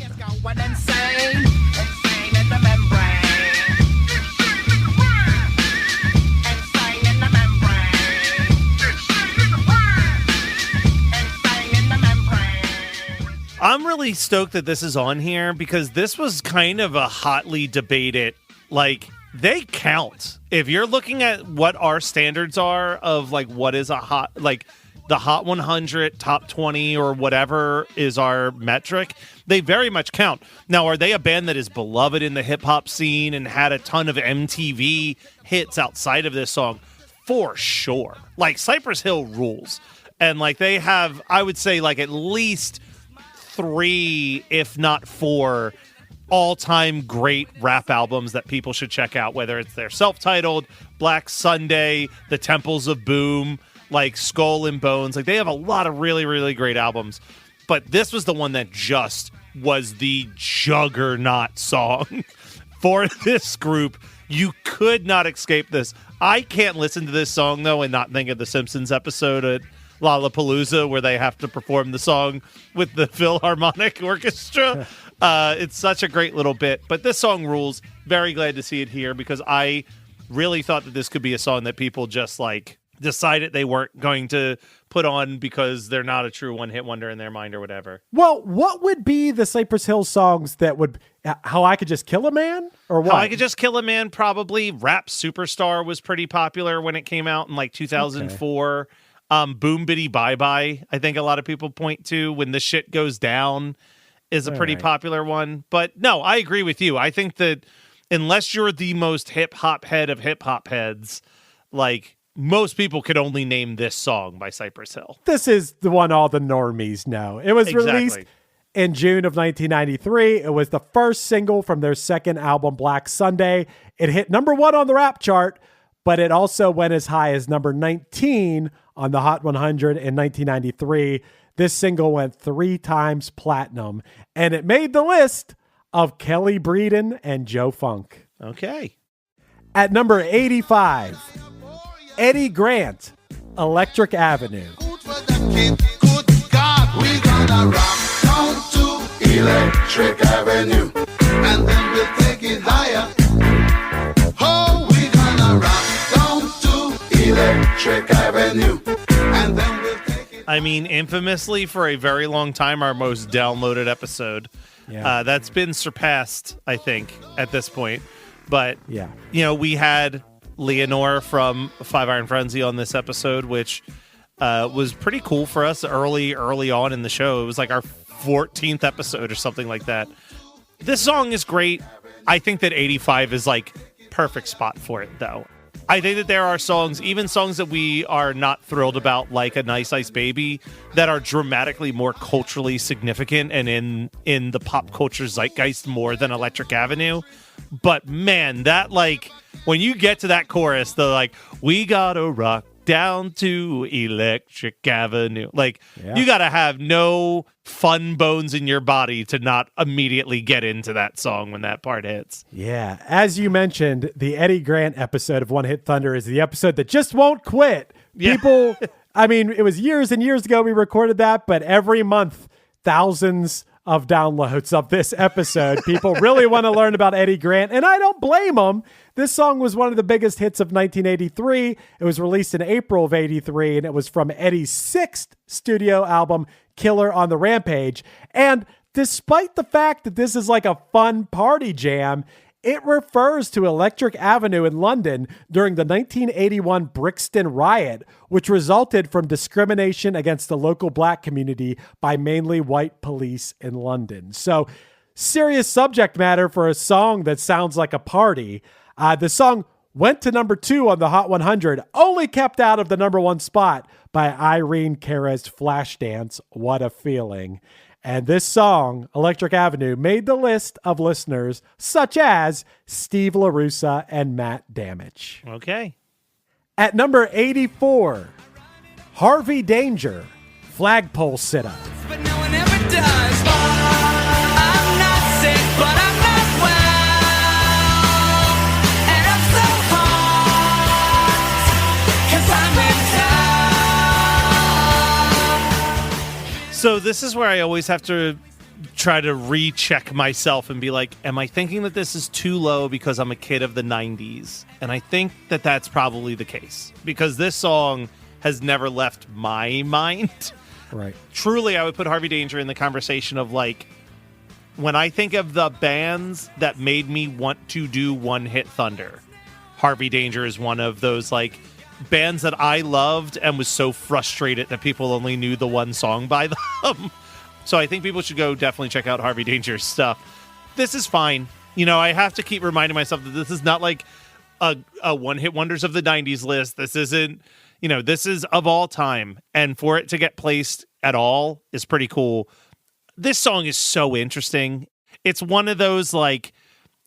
I'm really stoked that this is on here because this was kind of a hotly debated, like, they count. If you're looking at what our standards are of like what is a hot, like the Hot 100, top 20, or whatever is our metric, they very much count. Now, are they a band that is beloved in the hip-hop scene and had a ton of MTV hits outside of this song? For sure. Like, Cypress Hill rules. And, like, they have, I would say, like, at least 3, if not 4, all-time great rap albums that people should check out, whether it's their self-titled, Black Sunday, The Temples of Boom, like Skull and Bones. Like, they have a lot of really, really great albums. But this was the one that just was the juggernaut song for this group. You could not escape this. I can't listen to this song, though, and not think of the Simpsons episode at Lollapalooza where they have to perform the song with the Philharmonic Orchestra. It's such a great little bit. But this song rules. Very glad to see it here because I really thought that this could be a song that people just, like, decided they weren't going to put on because they're not a true one-hit wonder in their mind or whatever. Well, what would be the Cypress Hill songs that would... How I Could Just Kill a Man? Or what? How I Could Just Kill a Man, probably. Rap Superstar was pretty popular when it came out in, like, 2004. Okay. Boom Biddy Bye Bye, I think a lot of people point to. When the Shit Goes Down is a pretty popular one. But, no, I agree with you. I think that unless you're the most hip-hop head of hip-hop heads, like... most people could only name this song by Cypress Hill. This is the one all the normies know. It was released in June of 1993. It was the first single from their second album, Black Sunday. It hit number 1 on the rap chart, but it also went as high as number 19 on the Hot 100 in 1993. This single went 3 times platinum, and it made the list of Kelly Breeden and Joe Funk. Okay. At number 85... Eddie Grant, Electric Avenue. Good God, we gonna rock down to Electric Avenue, and then we'll take it higher. Oh, we gonna rock down to Electric Avenue, and then we'll take it. I mean, infamously for a very long time, our most downloaded episode. Yeah. That's been surpassed, I think, at this point. But, yeah, you know, we had Leonore from Five Iron Frenzy on this episode, which was pretty cool for us early on in the show. It was like our 14th episode or something like that. This song is great. I think that 85 is like perfect spot for it, though. I think that there are songs, even songs that we are not thrilled about, like A Nice Ice Baby, that are dramatically more culturally significant and in the pop culture zeitgeist more than Electric Avenue. But man, that, like, when you get to that chorus, the like, we gotta rock down to Electric Avenue. Like, you gotta have no fun bones in your body to not immediately get into that song when that part hits. Yeah. As you mentioned, the Eddie Grant episode of One Hit Thunder is the episode that just won't quit. Yeah. People, I mean, it was years and years ago we recorded that, but every month, thousands of downloads of this episode. People really want to learn about Eddie Grant, and I don't blame them. This song was one of the biggest hits of 1983. It was released in April of 83, and it was from Eddie's 6th studio album, Killer on the Rampage. And despite the fact that this is like a fun party jam, it refers to Electric Avenue in London during the 1981 Brixton riot, which resulted from discrimination against the local black community by mainly white police in London. So, serious subject matter for a song that sounds like a party. The song went to number 2 on the Hot 100, only kept out of the number 1 spot by Irene Cara's Flashdance, What a Feeling. And this song, Electric Avenue, made the list of listeners such as Steve LaRussa and Matt Damage. Okay. At number 84, Harvey Danger, Flagpole Sit-Up. But no one ever does. I'm not sick, but I'm not well. And I'm so hot, 'cause I'm in town. So this is where I always have to try to recheck myself and be like, am I thinking that this is too low because I'm a kid of the 90s? And I think that that's probably the case because this song has never left my mind. Right. Truly, I would put Harvey Danger in the conversation of, like, when I think of the bands that made me want to do One Hit Thunder, Harvey Danger is one of those, like, bands that I loved and was so frustrated that people only knew the one song by them. So I think people should go definitely check out Harvey Danger's stuff. This is fine. You know, I have to keep reminding myself that this is not like a one-hit wonders of the 90s list. This isn't, you know, this is of all time. And for it to get placed at all is pretty cool. This song is so interesting. It's one of those, like,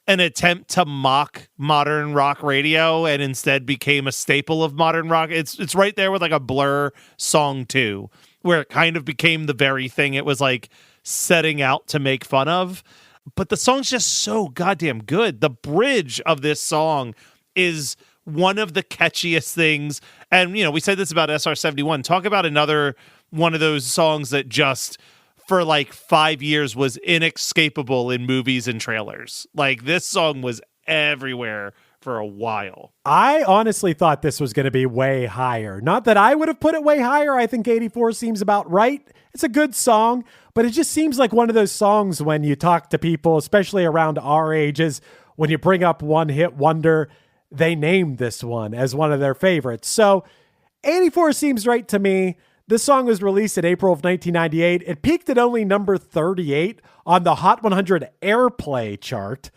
an attempt to mock modern rock radio and instead became a staple of modern rock. It's right there with like a Blur song too, where it kind of became the very thing it was like setting out to make fun of. But the song's just so goddamn good. The bridge of this song is one of the catchiest things. And, you know, we said this about SR-71. Talk about another one of those songs that just, for like 5 years, was inescapable in movies and trailers. Like, this song was everywhere for a while. I honestly thought this was going to be way higher. Not that I would have put it way higher. I think 84 seems about right. It's a good song, but it just seems like one of those songs when you talk to people, especially around our ages, when you bring up One Hit Wonder, they named this one as one of their favorites. So 84 seems right to me. This song was released in April of 1998. It peaked at only number 38 on the Hot 100 Airplay chart.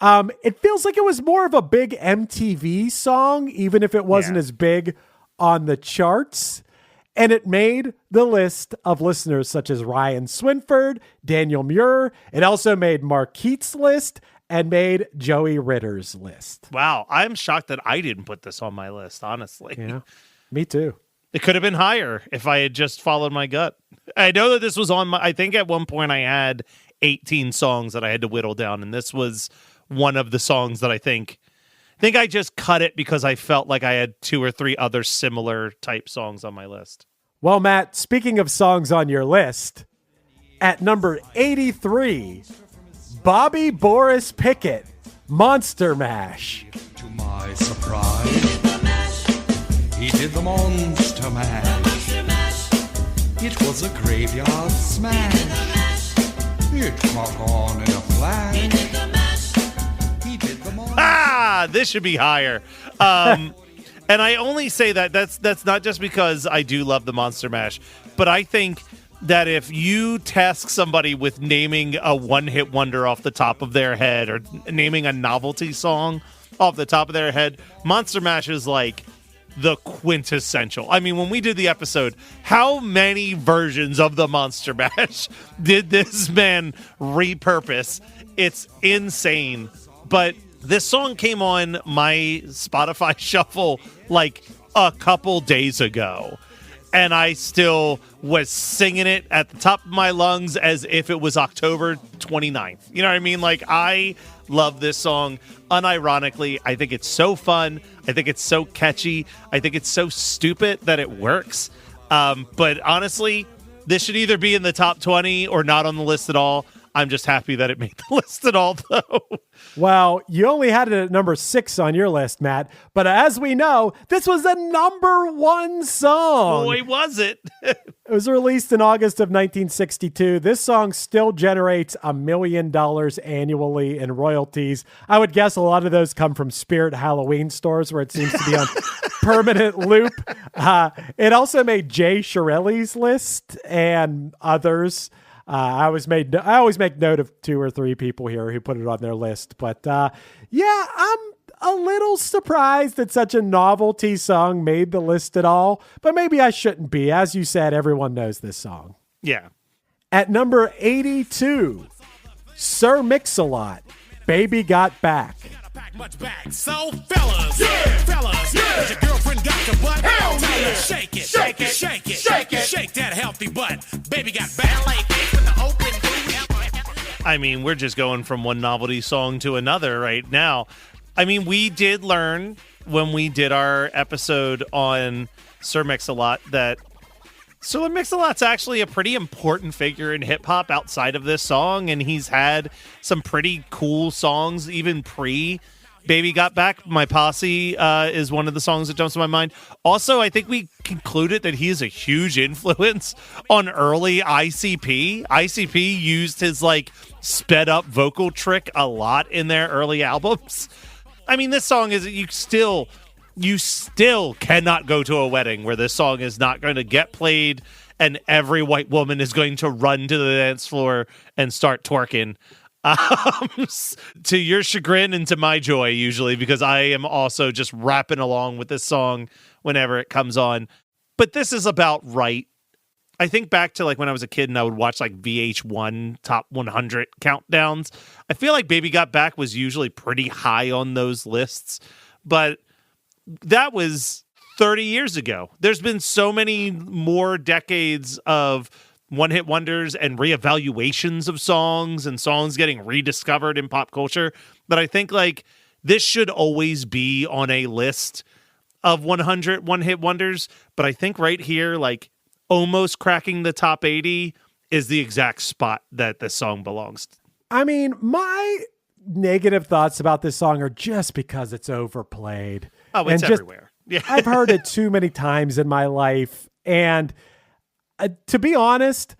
It feels like it was more of a big MTV song, even if it wasn't as big on the charts. And it made the list of listeners such as Ryan Swinford, Daniel Muir. It also made Marquitte's list and made Joey Ritter's list. Wow, I'm shocked that I didn't put this on my list, honestly. Yeah, me too. It could have been higher if I had just followed my gut. I know that this was on my, I think at one point I had 18 songs that I had to whittle down, and this was one of the songs that I think I just cut it because I felt like I had 2 or 3 other similar type songs on my list. Well, Matt, speaking of songs on your list, at number 83, Bobby Boris Pickett, Monster Mash. To my surprise, he did the Monster Mash. It was a graveyard smash. It caught on in a flash. He did the Monster Ah, this should be higher. And I only say that that's not just because I do love the Monster Mash, but I think that if you task somebody with naming a one-hit wonder off the top of their head or naming a novelty song off the top of their head, Monster Mash is like the quintessential. I mean, when we did the episode, how many versions of the Monster Mash did this man repurpose? It's insane. But this song came on my Spotify shuffle like a couple days ago, and I still was singing it at the top of my lungs as if it was October 29th. You know what I mean? Like, I love this song. Unironically, I think it's so fun. I think it's so catchy. I think it's so stupid that it works. But honestly, this should either be in the top 20 or not on the list at all. I'm just happy that it made the list at all, though. Well, you only had it at number 6 on your list, Matt. But as we know, this was a number 1 song. Boy, was it. It was released in August of 1962. This song still generates $1 million annually in royalties. I would guess a lot of those come from Spirit Halloween stores where it seems to be on permanent loop. It also made Jay Shirelli's list and others. I always make note of 2 or 3 people here who put it on their list. But yeah, I'm a little surprised that such a novelty song made the list at all. But maybe I shouldn't be. As you said, everyone knows this song. Yeah. At number 82, Sir Mix-a-Lot, Baby Got Back. Much back. So fellas, fellas, your girlfriend got your butt. Hell yeah. Shake it, shake it, shake it, shake it, shake that healthy butt. Baby got back. I mean, we're just going from one novelty song to another right now. I mean, we did learn when we did our episode on Sir Mix-a-Lot that Sir Mix-a-Lot's actually a pretty important figure in hip-hop outside of this song, and he's had some pretty cool songs even pre-Baby Got Back. My Posse is one of the songs that jumps to my mind. Also, I think we concluded that he is a huge influence on early ICP. ICP used his, like, sped-up vocal trick a lot in their early albums. I mean, this song is, you still you still cannot go to a wedding where this song is not going to get played and every white woman is going to run to the dance floor and start twerking. To your chagrin and to my joy, usually, because I am also just rapping along with this song whenever it comes on. But this is about right. I think back to like when I was a kid and I would watch like VH1 top 100 countdowns. I feel like Baby Got Back was usually pretty high on those lists, but that was 30 years ago. There's been so many more decades of one-hit wonders and reevaluations of songs and songs getting rediscovered in pop culture that I think like this should always be on a list of 100 one-hit wonders. But I think right here, like almost cracking the top 80 is the exact spot that this song belongs. I mean, my negative thoughts about this song are just because it's overplayed. Oh, it's everywhere. Yeah. I've heard it too many times in my life. And to be honest,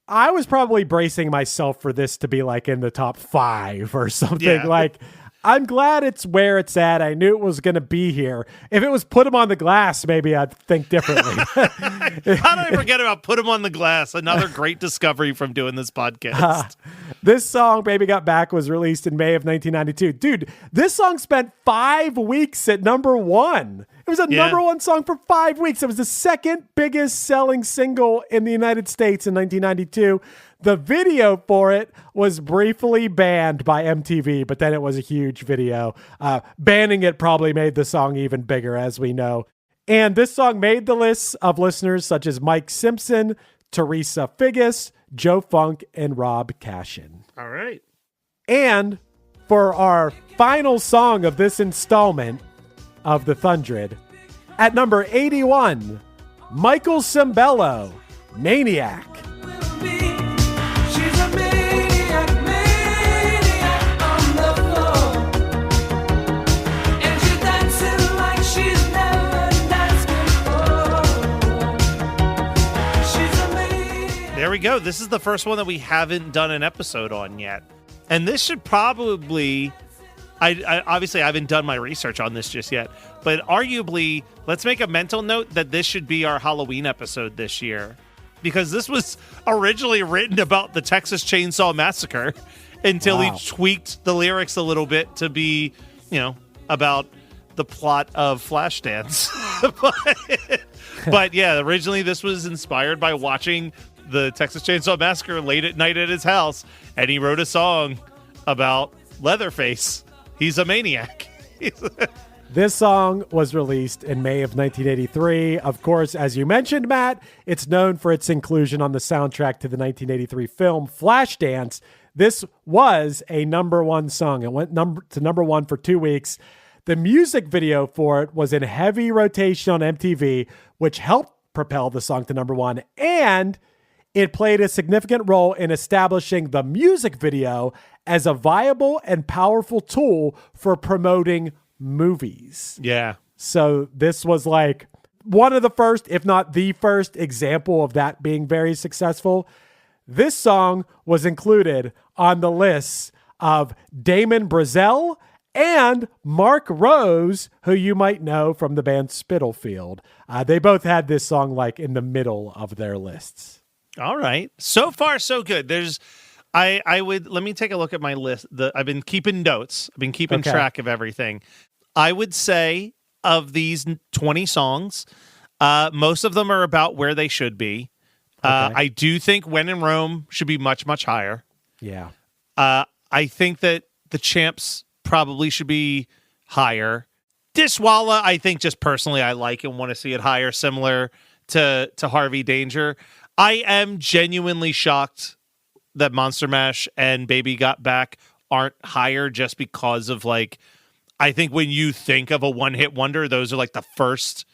I was probably bracing myself for this to be like in the top 5 or something. Yeah. Like, I'm glad it's where it's at. I knew it was going to be here. If it was Put 'Em on the Glass, maybe I'd think differently. How did I forget about Put 'Em on the Glass? Another great discovery from doing this podcast. This song, Baby Got Back, was released in May of 1992. Dude, this song spent 5 weeks at number 1. It was a number 1 song for 5 weeks. It was the second biggest selling single in the United States in 1992. The video for it was briefly banned by MTV, but then it was a huge video. Banning it probably made the song even bigger, as we know. And this song made the lists of listeners such as Mike Simpson, Teresa Figgis, Joe Funk, and Rob Cashin. All right. And for our final song of this installment of the THUNDRED, at number 81, Michael Cimbello, Maniac. There we go. This is the first one that we haven't done an episode on yet. And this should probably, I obviously I haven't done my research on this just yet, but arguably, let's make a mental note that this should be our Halloween episode this year. Because this was originally written about the Texas Chainsaw Massacre until he tweaked the lyrics a little bit to be, about the plot of Flashdance. But yeah, originally this was inspired by watching the Texas Chainsaw Massacre late at night at his house, and he wrote a song about Leatherface. He's a maniac. This song was released in May of 1983. Of course, as you mentioned, Matt, it's known for its inclusion on the soundtrack to the 1983 film Flashdance. This was a number 1 song. It went to number 1 for 2 weeks. The music video for it was in heavy rotation on MTV, which helped propel the song to number 1. And it played a significant role in establishing the music video as a viable and powerful tool for promoting movies. Yeah. So this was like one of the first, if not the first example of that being very successful. This song was included on the lists of Damon Brazel and Mark Rose, who you might know from the band Spitalfield. They both had this song like in the middle of their lists. All right. So far, so good. Let me take a look at my list. I've been keeping notes. I've been keeping track of everything. I would say of these 20 songs, most of them are about where they should be. I do think When in Rome should be much, much higher. Yeah. I think that The Champs probably should be higher. Dishwalla, I think just personally I like and want to see it higher, similar to Harvey Danger. I am genuinely shocked that Monster Mash and Baby Got Back aren't higher just because of I think when you think of a one-hit wonder, those are the first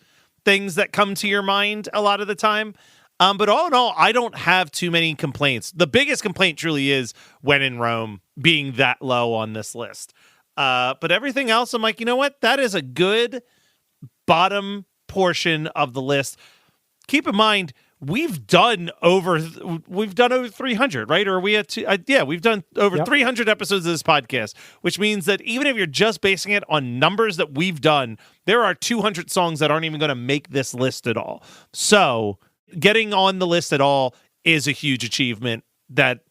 things that come to your mind a lot of the time. But all in all, I don't have too many complaints. The biggest complaint truly is When in Rome being that low on this list. But everything else, I'm like, you know what? That is a good bottom portion of the list. Keep in mind, we've done over 300, right? Or we had we've done over 300 episodes of this podcast, which means that even if you're just basing it on numbers that we've done, there are 200 songs that aren't even going to make this list at all. So getting on the list at all is a huge achievement that,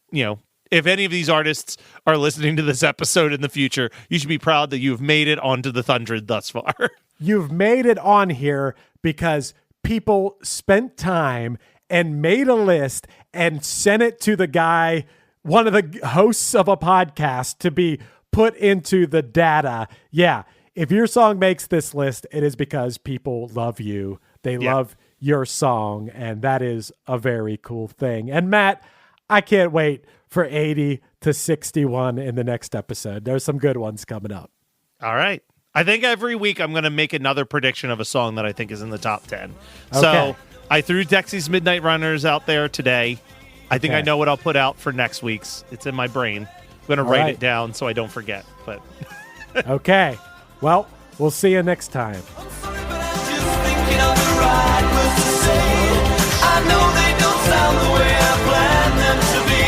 if any of these artists are listening to this episode in the future, you should be proud that you've made it onto the THUNDRED thus far. You've made it on here because people spent time and made a list and sent it to the guy, one of the hosts of a podcast, to be put into the data. Yeah, if your song makes this list, it is because people love you. They love your song, and that is a very cool thing. And Matt, I can't wait for 80 to 61 in the next episode. There's some good ones coming up. All right. I think every week I'm going to make another prediction of a song that I think is in the top 10. Okay. So I threw Dexy's Midnight Runners out there today. I think I know what I'll put out for next week's. It's in my brain. I'm going to write it down so I don't forget. But okay. Well, we'll see you next time. I know they don't sound the way I planned them to be.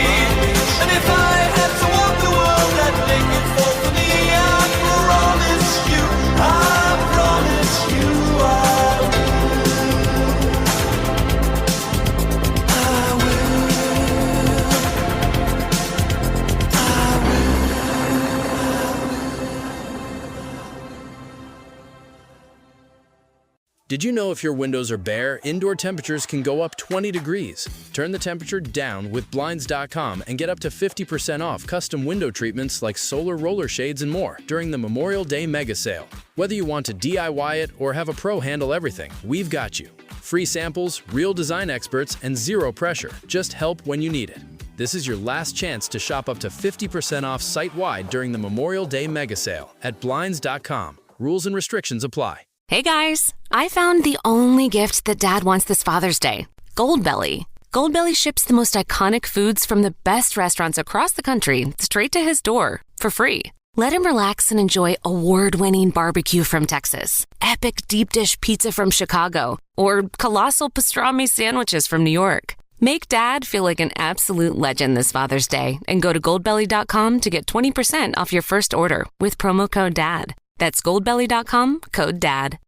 And if I had to walk the world, I'd make it fall for me. I promise you Did you know if your windows are bare, indoor temperatures can go up 20 degrees? Turn the temperature down with Blinds.com and get up to 50% off custom window treatments like solar roller shades and more during the Memorial Day mega sale. Whether you want to DIY it or have a pro handle everything, we've got you. Free samples, real design experts, and zero pressure. Just help when you need it. This is your last chance to shop up to 50% off site-wide during the Memorial Day mega sale at Blinds.com. Rules and restrictions apply. Hey guys, I found the only gift that Dad wants this Father's Day. Goldbelly. Goldbelly ships the most iconic foods from the best restaurants across the country straight to his door for free. Let him relax and enjoy award-winning barbecue from Texas, epic deep dish pizza from Chicago, or colossal pastrami sandwiches from New York. Make Dad feel like an absolute legend this Father's Day and go to goldbelly.com to get 20% off your first order with promo code DAD. That's goldbelly.com, code DAD.